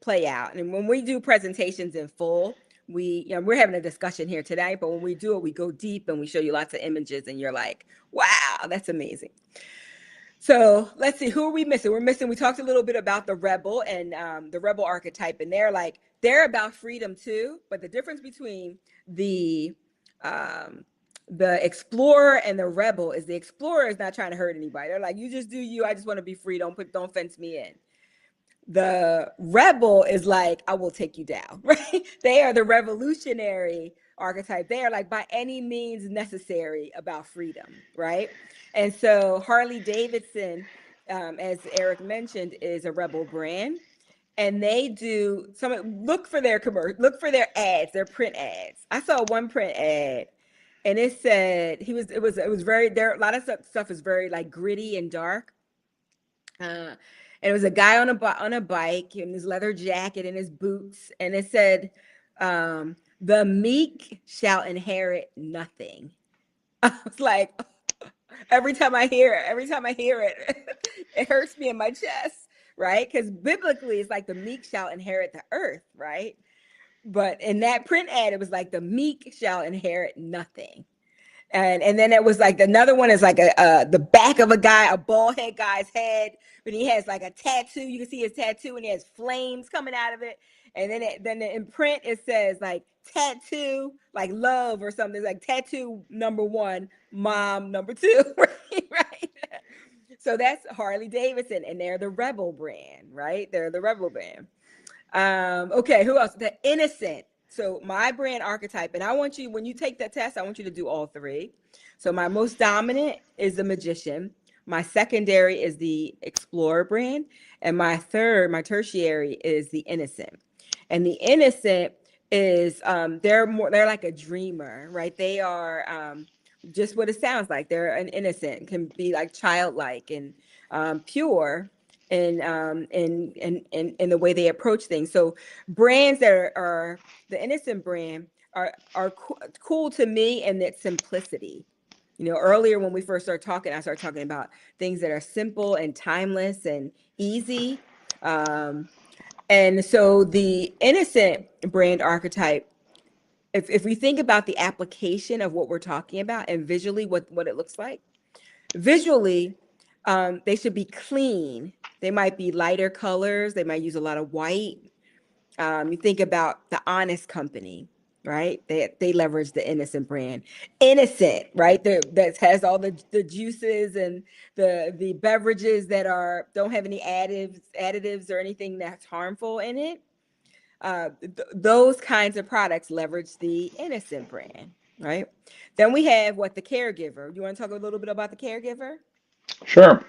play out. And when we do presentations in full, we're having a discussion here today, but when we do it, we go deep and we show you lots of images, and you're like, wow, that's amazing. So let's see, who are we missing? We talked a little bit about the rebel and the rebel archetype, and they're about freedom too. But the difference between um, the explorer and the rebel is, the explorer is not trying to hurt anybody. They're like, you just do you. I just want to be free. Don't fence me in. The rebel is like, I will take you down, right? They are the revolutionary archetype. They are like, by any means necessary, about freedom, right? And so Harley Davidson, as Eric mentioned, is a rebel brand. and they do some, look for their commercial, look for their ads, their print ads. I saw one print ad and it said it was very, there a lot of stuff is very like gritty and dark. And it was a guy on a bike in his leather jacket and his boots, and it said, "The meek shall inherit nothing." I was like, every time I hear it, it hurts me in my chest, right? Because biblically, it's like the meek shall inherit the earth, right? But in that print ad, it was like the meek shall inherit nothing. And then it was like another one is like the back of a guy, a bald head guy's head, but he has like a tattoo. You can see his tattoo, and he has flames coming out of it. And then in print it says like tattoo, like love or something. It's like tattoo number one, mom number two, right? Right. So that's Harley Davidson, and they're the Rebel brand, right? They're the Rebel brand. Okay, who else? The Innocent. So my brand archetype, and I want you, when you take that test, I want you to do all three. So my most dominant is the Magician. My secondary is the Explorer brand, and my tertiary is the Innocent. And the Innocent is they're like a dreamer, right? They are just what it sounds like. They're an innocent, can be like childlike and pure in the way they approach things. So brands that are the Innocent brand are cool to me in that simplicity. You know, earlier when we first started talking, I started talking about things that are simple and timeless and easy. Um, and so the Innocent brand archetype, if we think about the application of what we're talking about and visually what it looks like, visually, they should be clean. They might be lighter colors. They might use a lot of white. You think about the Honest Company, right? They leverage the Innocent brand. Innocent, right? That has all the juices and the beverages that don't have any additives or anything that's harmful in it. Those kinds of products leverage the Innocent brand, right? Then we have the Caregiver. You want to talk a little bit about the Caregiver? Sure.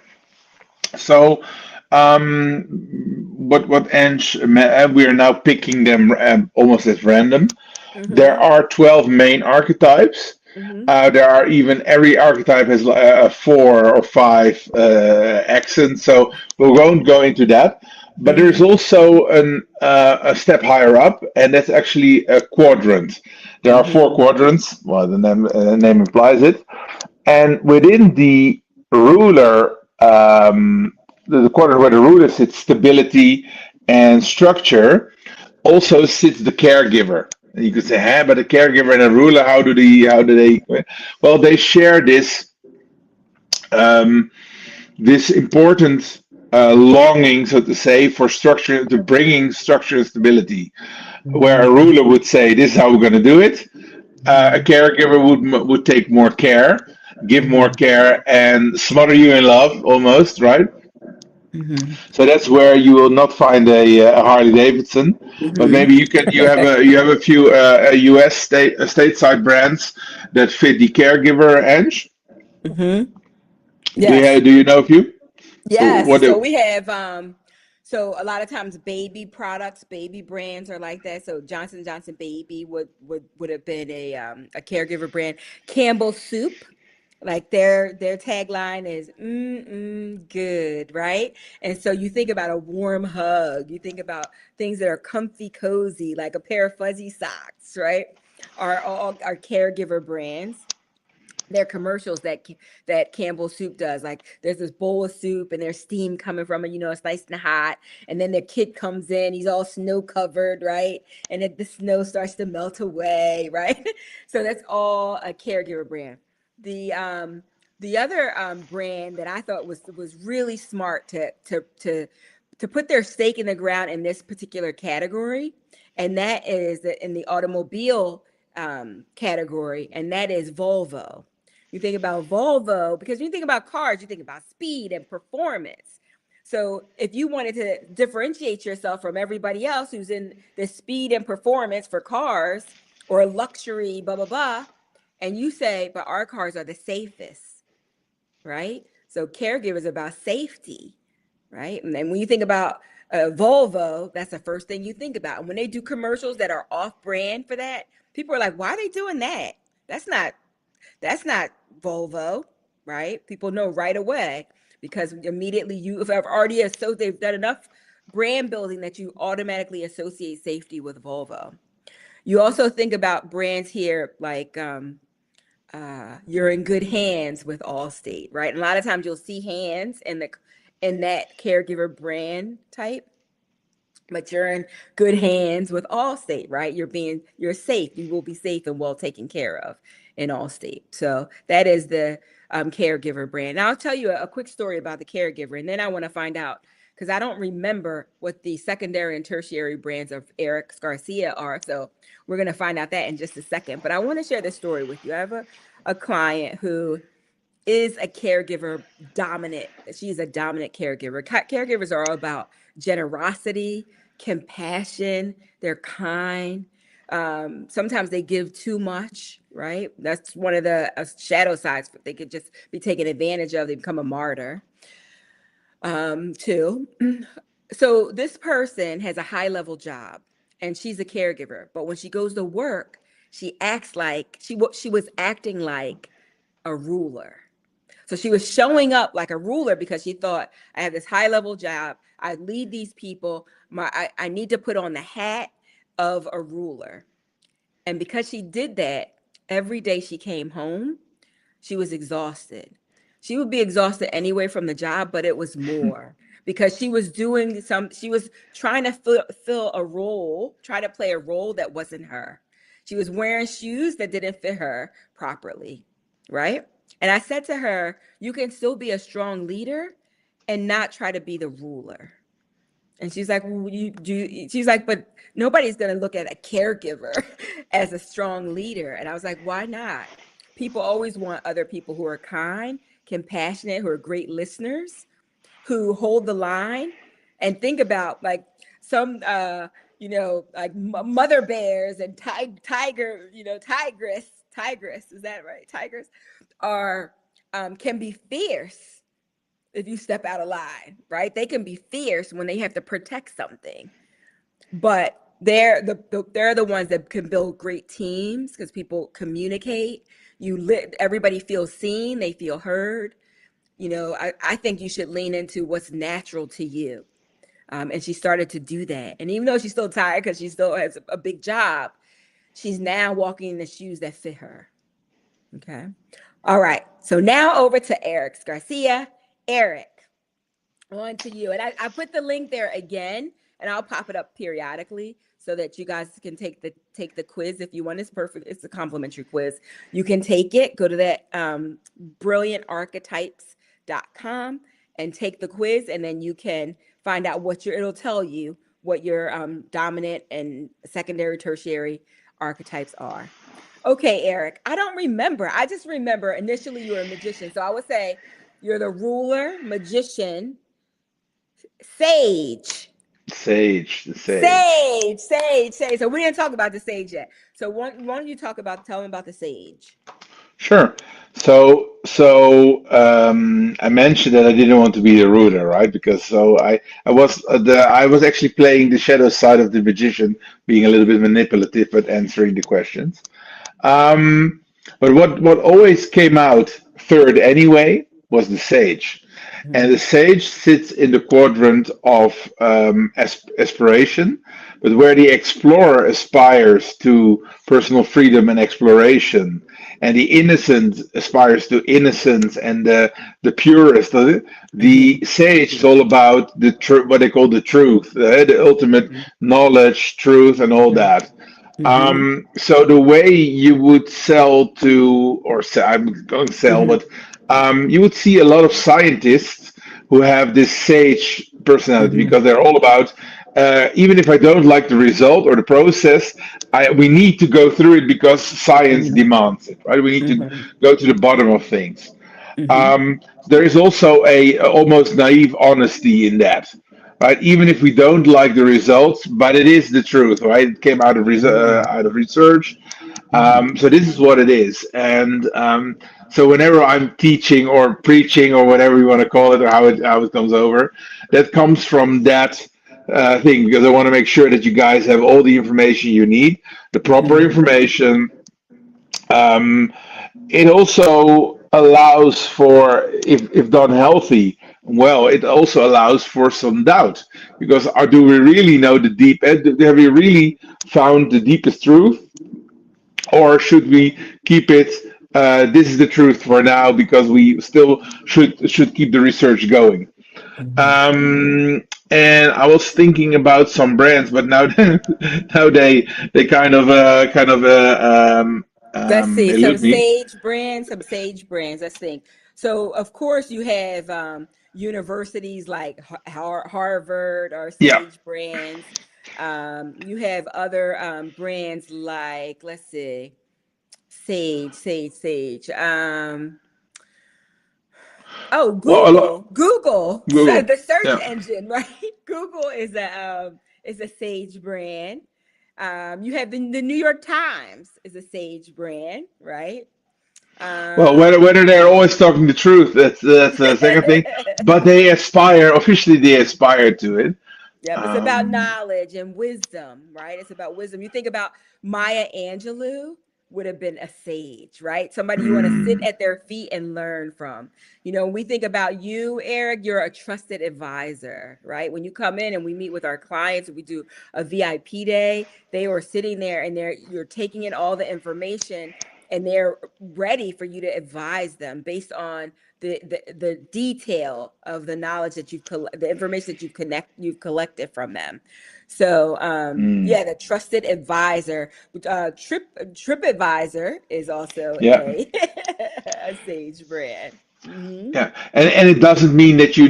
So, what Ange, we are now picking them almost as random. There Mm-hmm. are 12 main archetypes. Mm-hmm. There are even every archetype has four or five accents, so we won't go into that. But there's Mm-hmm. also a step higher up, and that's actually a quadrant. There are four Mm-hmm. quadrants. Well, the name implies it, and within the ruler, the quadrant where the ruler sits, stability and structure, also sits the caregiver. And you could say, "Huh, but a caregiver and a ruler, how do they?" Well, they share um, this important longing, so to say, for structure, to bringing structure and stability. Where a ruler would say, "This is how we're going to do it," a Mm-hmm. caregiver would take more care, give more Mm-hmm. care, and smother you in love, almost, right? Mm-hmm. So that's where you will not find a Harley Davidson, but maybe you have a few U.S. stateside brands that fit the caregiver edge. Mm-hmm. Do Yes. you do you know a few? What Yes. So do, we have so a lot of times baby products, baby brands are like that. So Johnson Baby would have been a caregiver brand. Campbell Soup, like their tagline is good, right? And so you think about a warm hug, you think about things that are comfy, cozy, like a pair of fuzzy socks, right? Are all our caregiver brands. Their commercials that Campbell Soup does. Like there's this bowl of soup and there's steam coming from it. You know, it's nice and hot. And then their kid comes in. He's all snow covered, right? And then the snow starts to melt away, right? So that's all a caregiver brand. The other brand that I thought was really smart to put their stake in the ground in this particular category, and that is in the automobile category, and that is Volvo. You think about Volvo because when you think about cars, you think about speed and performance. So if you wanted to differentiate yourself from everybody else who's in the speed and performance for cars or luxury, blah, blah, blah, and you say, but our cars are the safest, right? So caregivers about safety, right? And then when you think about Volvo, that's the first thing you think about. And when they do commercials that are off brand for that, people are like, why are they doing that? That's not that's not Volvo, right? People know right away because immediately you have already associated, they've done enough brand building that you automatically associate safety with Volvo. You also think about brands here like you're in good hands with Allstate, right? And a lot of times you'll see hands in that caregiver brand type, but you're in good hands with Allstate, right? You're safe. You will be safe and well taken care of in Allstate. So that is the caregiver brand. Now I'll tell you a quick story about the caregiver, and then I want to find out because I don't remember what the secondary and tertiary brands of Eric Garcia are. So we're going to find out that in just a second. But I want to share this story with you. I have a client who is a caregiver dominant. She's a dominant caregiver. Caregivers are all about generosity, compassion. They're kind. Sometimes they give too much, right? That's one of the shadow sides. They could just be taken advantage of. They become a martyr, too. So this person has a high level job and she's a caregiver. But when she goes to work, she acts like she was acting like a ruler. So she was showing up like a ruler because she thought, I have this high level job. I lead these people. I need to put on the hat of a ruler. And because she did that, every day she came home, she was exhausted. She would be exhausted anyway from the job, but it was more because she was she was trying to fill a role, try to play a role that wasn't her. She was wearing shoes that didn't fit her properly, right? And I said to her, you can still be a strong leader and not try to be the ruler. And she's like, well, she's like, but nobody's going to look at a caregiver as a strong leader. And I was like, why not? People always want other people who are kind, compassionate, who are great listeners, who hold the line. And think about like some, like mother bears and tiger, tigress, is that right? Tigers are can be fierce if you step out of line, right? They can be fierce when they have to protect something, but they're the ones that can build great teams because people communicate. Everybody feels seen, they feel heard. I think you should lean into what's natural to you. And she started to do that. And even though she's still tired because she still has a big job, she's now walking in the shoes that fit her. Okay. All right. So now over to Eric Garcia. Eric, on to you. And I put the link there again, and I'll pop it up periodically so that you guys can take the quiz if you want. It's perfect. It's a complimentary quiz. You can take it. Go to that brilliantarchetypes.com and take the quiz, and then you can find out it'll tell you what your dominant and secondary, tertiary archetypes are. Okay, Eric, I don't remember. I just remember initially you were a magician. So I would say you're the ruler, magician, sage. Sage, the sage. Sage. So we didn't talk about the sage yet. So why don't you tell me about the sage? Sure. So I mentioned that I didn't want to be a ruler, right? Because I was actually playing the shadow side of the magician, being a little bit manipulative but answering the questions. Um, but what always came out third anyway was the sage. And the sage sits in the quadrant of aspiration, but where the explorer aspires to personal freedom and exploration, and the innocent aspires to innocence and the purest. The sage is all about what they call the truth, the ultimate knowledge, truth, and all that. So the way you would sell to, or sell, I'm going to sell, but you would see a lot of scientists who have this sage personality because they're all about, even if I don't like the result or the process, we need to go through it because science demands it, right? We need to go to the bottom of things. There is also a almost naive honesty in that, right? Even if we don't like the results, but it is the truth, right? It came out of research. So this is what it is, and so whenever I'm teaching or preaching or whatever you want to call it, or how it comes over, that comes from that thing because I want to make sure that you guys have all the information you need, the proper Mhm. information. Um, it also allows for, if done healthy, well, it also allows for some doubt because do we really know the deep end? Have we really found the deepest truth, or should we keep it? This is the truth for now because we still should keep the research going. Mhm. Um, and I was thinking about some brands, but now now they Let's see, elude me. some sage brands. Let's think. So, of course, you have universities like Harvard or Yeah. Sage Brands. You have other brands like, let's see, Sage. Oh, Well, a lot. Google, so Google. the search Yeah. engine, right? Google is a Sage brand. You have the New York Times is a Sage brand, right? Well, Um, whether they're always talking the truth, that's the second thing. But they aspire officially. They aspire to it. Yep, it's about Um, knowledge and wisdom, right? It's about wisdom. You think about Maya Angelou would have been a sage, right? Somebody you want to sit mm, at their feet and learn from. When we think about you, Eric, you're a trusted advisor, right? When you come in and we meet with our clients, we do a VIP day, they were sitting there and you're taking in all the information and they're ready for you to advise them based on the detail of the knowledge that the information that you've collected from them. So mm, yeah, the trusted advisor. Trip Advisor is also yeah. a Sage brand. Hmm. Yeah, and it doesn't mean that you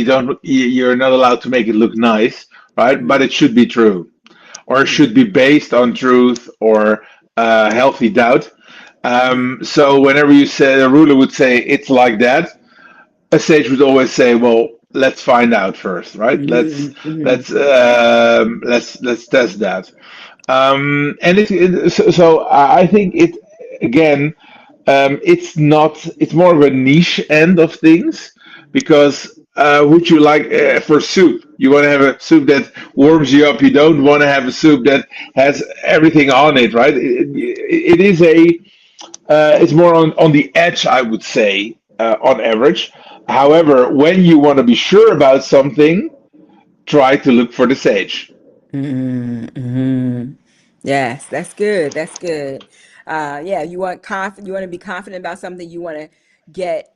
don't you're not allowed to make it look nice, right? But Hmm. it should be true, or it should be Hmm. based on truth or healthy doubt. Hmm. So whenever you say a ruler would say it's like that, a sage would always say, "Well, let's find out first, right? Hmm. Hmm. Let's test that." And so I think it again. It's more of a niche end of things because would you like for soup? You want to have a soup that warms you up. You don't want to have a soup that has everything on it, right? It is it's more on the edge, I would say, on average. However, when you want to be sure about something, try to look for the sage. Hmm. Yes, that's good. That's good. Yeah, you want to be confident about something. You want to get,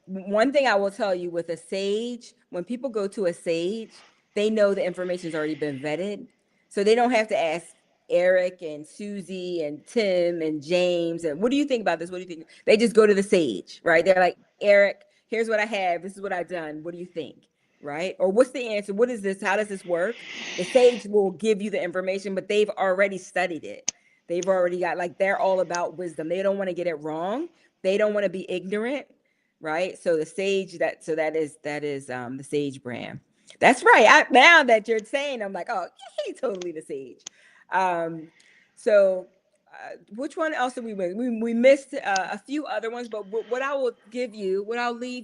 one thing I will tell you with a sage, when people go to a sage, they know the information's already been vetted. So they don't have to ask Eric and Susie and Tim and James and what do you think about this? What do you think? They just go to the sage, right? They're like, Eric, here's what I have. This is what I've done. What do you think? Right? Or what's the answer? What is this? How does this work? The sage will give you the information, but they've already studied it. They've already got, like, they're all about wisdom. They don't want to get it wrong. They don't want to be ignorant, right? So the sage that is the sage brand. That's right. Now that you're saying, I'm like, oh, yeah, totally the sage. Um, so which one else did we miss? We missed a few other ones, but what I'll leave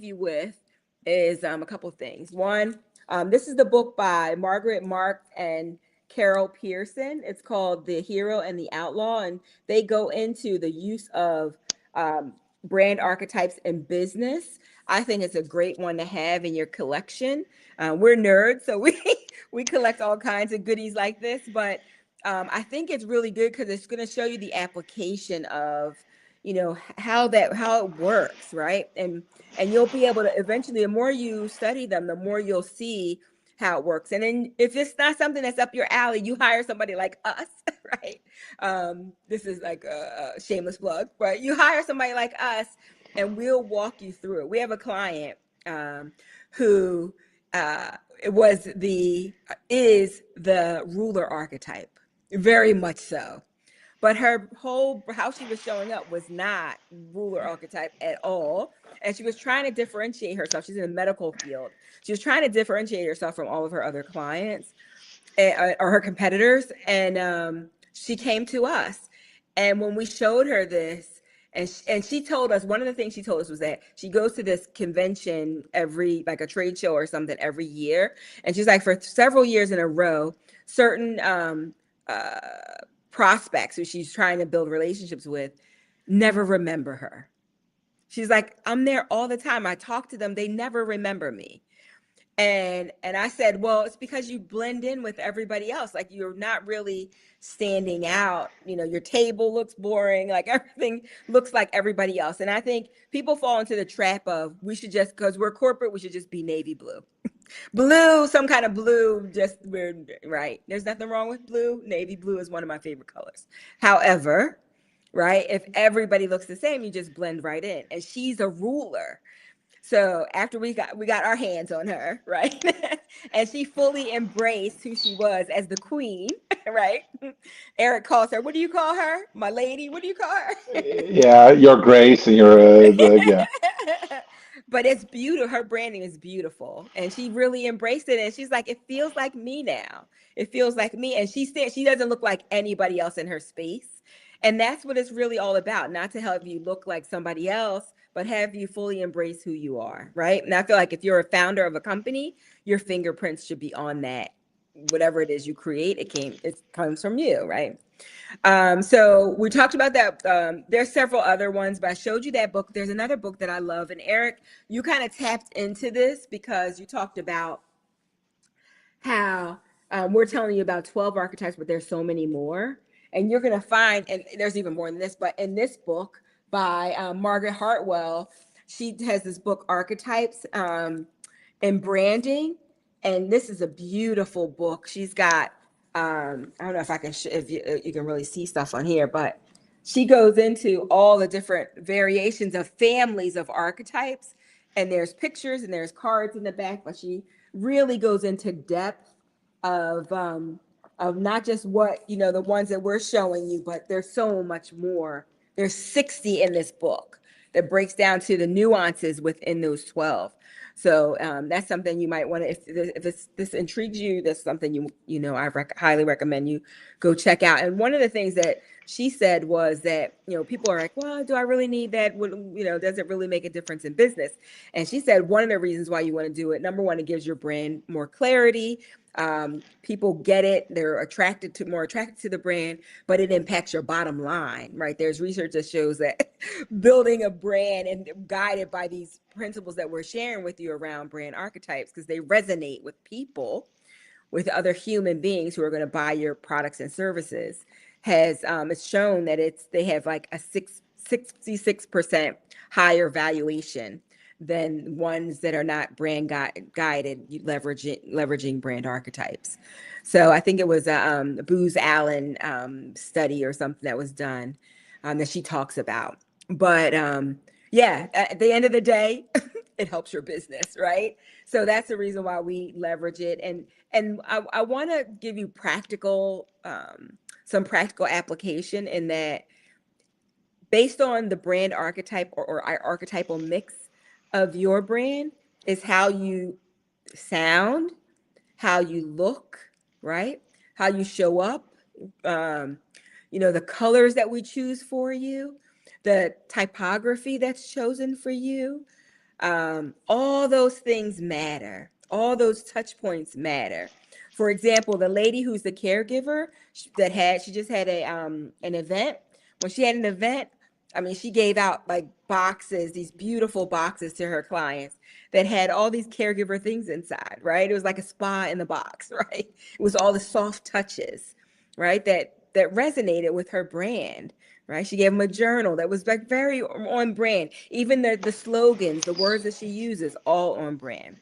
you with is a couple things. One, this is the book by Margaret Mark and Carol Pearson. It's called The Hero and the Outlaw, and they go into the use of um, brand archetypes in business. I think it's a great one to have in your collection. We're nerds, so we we collect all kinds of goodies like this, but I think it's really good because it's going to show you the application of how it works, right? And you'll be able to eventually, the more you study them, the more you'll see how it works. And then if it's not something that's up your alley, you hire somebody like us, right? This is like a shameless plug, but you hire somebody like us and we'll walk you through it. We have a client who it was the is the ruler archetype, very much so. But her whole how she was showing up was not ruler archetype at all. And she was trying to differentiate herself. She's in the medical field. She was trying to differentiate herself from all of her other clients or her competitors. And she came to us. And when we showed her this, And she told us, one of the things she told us was that she goes to this convention every, like a trade show or something every year. And she's like, for several years in a row, certain uh, prospects who she's trying to build relationships with never remember her. She's like, I'm there all the time. I talk to them. They never remember me. And I said, well, it's because you blend in with everybody else. Like you're not really standing out. You know, your table looks boring. Like everything looks like everybody else. And I think people fall into the trap of we should just, because we're corporate, we should just be navy blue. Blue, some kind of blue, just we're right. There's nothing wrong with blue. Navy blue is one of my favorite colors. However, right, if everybody looks the same, you just blend right in. And she's a ruler. So after we got our hands on her, right? And she fully embraced who she was as the queen, right? Eric calls her, what do you call her? My lady, what do you call her? Yeah, your grace and your yeah. But it's beautiful. Her branding is beautiful. And she really embraced it. And she's like, it feels like me now. It feels like me. And she doesn't look like anybody else in her space. And that's what it's really all about. Not to help you look like somebody else, but have you fully embrace who you are, right? And I feel like if you're a founder of a company, your fingerprints should be on that. Whatever it is you create, it comes from you, right? So we talked about that. There's several other ones, but I showed you that book. There's another book that I love. And Eric, you kind of tapped into this because you talked about how we're telling you about 12 archetypes, but there's so many more. And you're going to find, and there's even more than this, but in this book by Margaret Hartwell, she has this book, Archetypes and Branding. And this is a beautiful book. She's got, I don't know if I can, if you can really see stuff on here, but she goes into all the different variations of families of archetypes. And there's pictures and there's cards in the back, but she really goes into depth of not just what, you know, the ones that we're showing you, but there's so much more. There's 60 in this book that breaks down to the nuances within those 12. So that's something you might want to, if this intrigues you, that's something you know I highly recommend you go check out. And one of the things that she said was that, you know, people are like, well, do I really need that? You know, does it really make a difference in business? And she said one of the reasons why you want to do it, number one, it gives your brand more clarity. People get it, they're more attracted to the brand, but it impacts your bottom line, right? There's research that shows that building a brand and guided by these principles that we're sharing with you around brand archetypes, because they resonate with people, with other human beings who are going to buy your products and services, has it's shown that they have like a 66% higher valuation than ones that are not brand guided, leveraging brand archetypes. So I think it was a Booz Allen study or something that was done that she talks about. But yeah, at the end of the day, it helps your business, right? So that's the reason why we leverage it. And I want to give you some practical application in that, based on the brand archetype or archetypal mix of your brand, is how you sound, how you look, right? How you show up, you know, the colors that we choose for you, the typography that's chosen for you. All those things matter. All those touch points matter. For example, the lady who's the caregiver she just had an event. When she had an event, I mean, she gave out like boxes, these beautiful boxes to her clients that had all these caregiver things inside, right? It was like a spa in the box, right? It was all the soft touches, right? That resonated with her brand, right? She gave them a journal that was like very on brand. Even the slogans, the words that she uses, all on brand.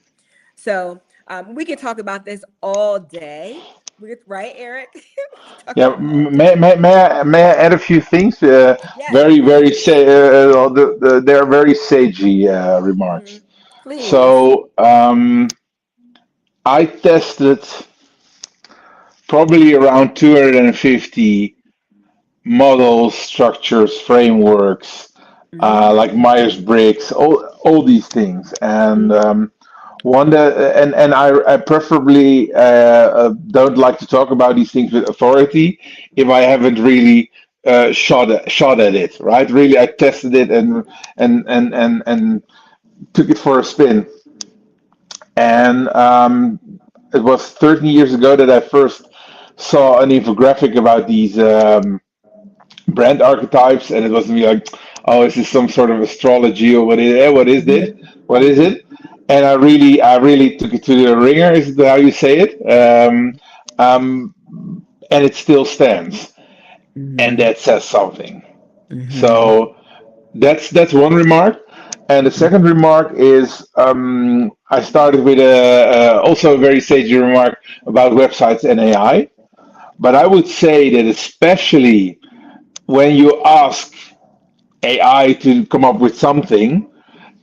So we could talk about this all day. Right, Eric? Talk Yeah, about it all day. may I add a few things? Yes, Very, very please. say they're very sagey remarks. Mhm. Please. So I tested probably around 250 models, structures, frameworks, Mhm. like Myers-Briggs, all these things, and Mhm. one that and I preferably don't like to talk about these things with authority if I haven't really shot at it, right? Really, I tested it and took it for a spin. And it was 13 years ago that I first saw an infographic about these brand archetypes, and it was me like, oh, is this some sort of astrology or what is this? What is it? And I really took it to the ringer. Is it how you say it? Um, and it still stands, and Mhm. that says something. Mhm. So that's one remark. And the second remark is I started with also a very sagely remark about websites and AI. But I would say that especially when you ask AI to come up with something,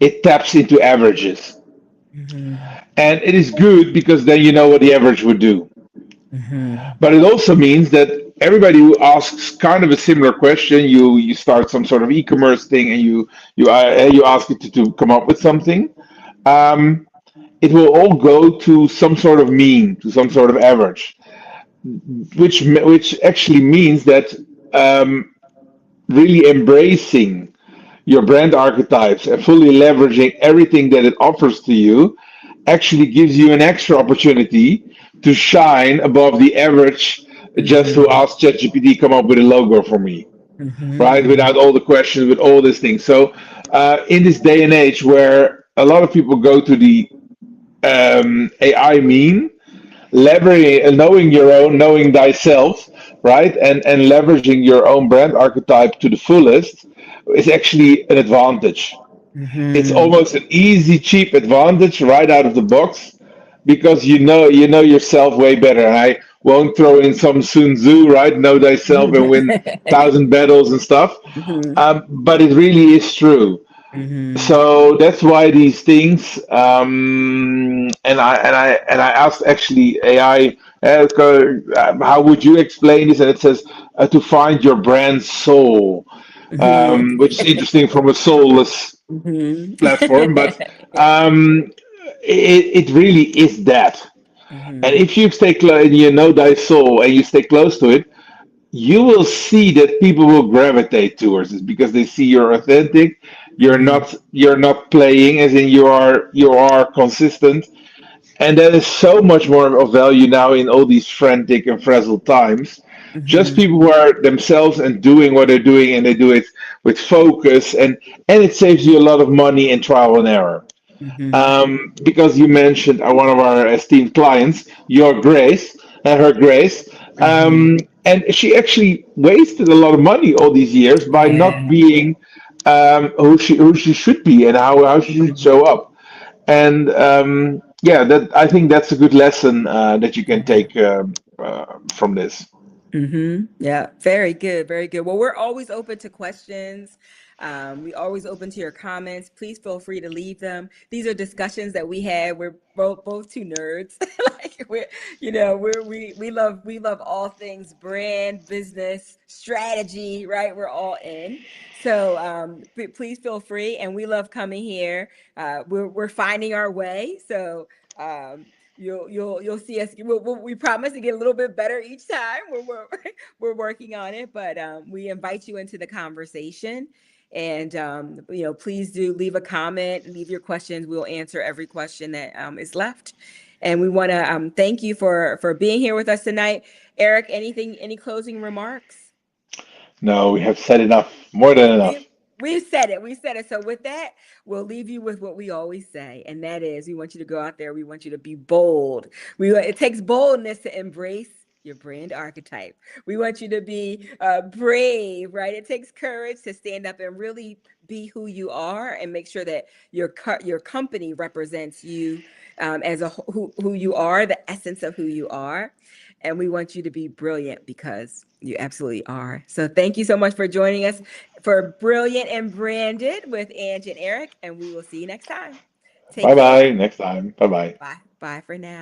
it taps into averages. Mhm. And it is good because then you know what the average would do. Mhm. But it also means that everybody who asks kind of a similar question, you start some sort of e-commerce thing and you ask it to come up with something. Um, it will all go to some sort of mean, to some sort of average, which actually means that really embracing your brand archetypes and fully leveraging everything that it offers to you actually gives you an extra opportunity to shine above the average just to Mhm. ask ChatGPT come up with a logo for me, Mhm. right? Mhm. Without all the questions, with all these things. So in this day and age where a lot of people go to the AI mean, leveraging, knowing thyself, right, and leveraging your own brand archetype to the fullest is actually an advantage. It's Mhm. almost an easy, cheap advantage right out of the box because you know yourself way better. And I won't throw in some Sun Tzu, right? Know thyself and win thousand battles and stuff. Mhm. But it really is true. Mhm. So that's why these things, and I asked actually AI, how would you explain this? And it says to find your brand soul, Mhm. which is interesting from a soulless Mhm. platform, but um, it really is that. And Mhm. if you stay close and you know thy soul and you stay close to it, you will see that people will gravitate towards it because they see you're authentic. Mhm. You're not playing, as in you are consistent, and that is so much more of value now in all these frantic and frazzled times. Just Mhm. people who are themselves and doing what they're doing, and they do it with focus, and it saves you a lot of money and trial and error. Mhm. Because you mentioned one of our esteemed clients, your Grace, her Grace, Mhm. and she actually wasted a lot of money all these years by not Yeah. being who she should be and how she should Mhm. show up. And yeah, that I think that's a good lesson that you can take from this. Yeah, very good, very good. Well, we're always open to questions. We always open to your comments. Please feel free to leave them. These are discussions that we had. We're both two nerds. Like we love all things brand, business, strategy, right? We're all in. So please feel free, and we love coming here. We're finding our way. So um, you'll see us. We promise to get a little bit better each time. We're working on it, but we invite you into the conversation. And please do leave a comment, leave your questions. We'll answer every question that is left. And we want to thank you for being here with us tonight, Eric. Any closing remarks? No, we have said enough, more than enough. We we've said it. We said it. So with that, we'll leave you with what we always say, and that is, we want you to go out there. We want you to be bold. It takes boldness to embrace your brand archetype. We want you to be brave, right? It takes courage to stand up and really be who you are, and make sure that your company represents you as who you are, the essence of who you are. And we want you to be brilliant because you absolutely are. So thank you so much for joining us for Brilliant and Branded with Ange and Eric, and we will see you next time. Take Bye bye. care. Next time. Bye bye. Bye. Bye for now.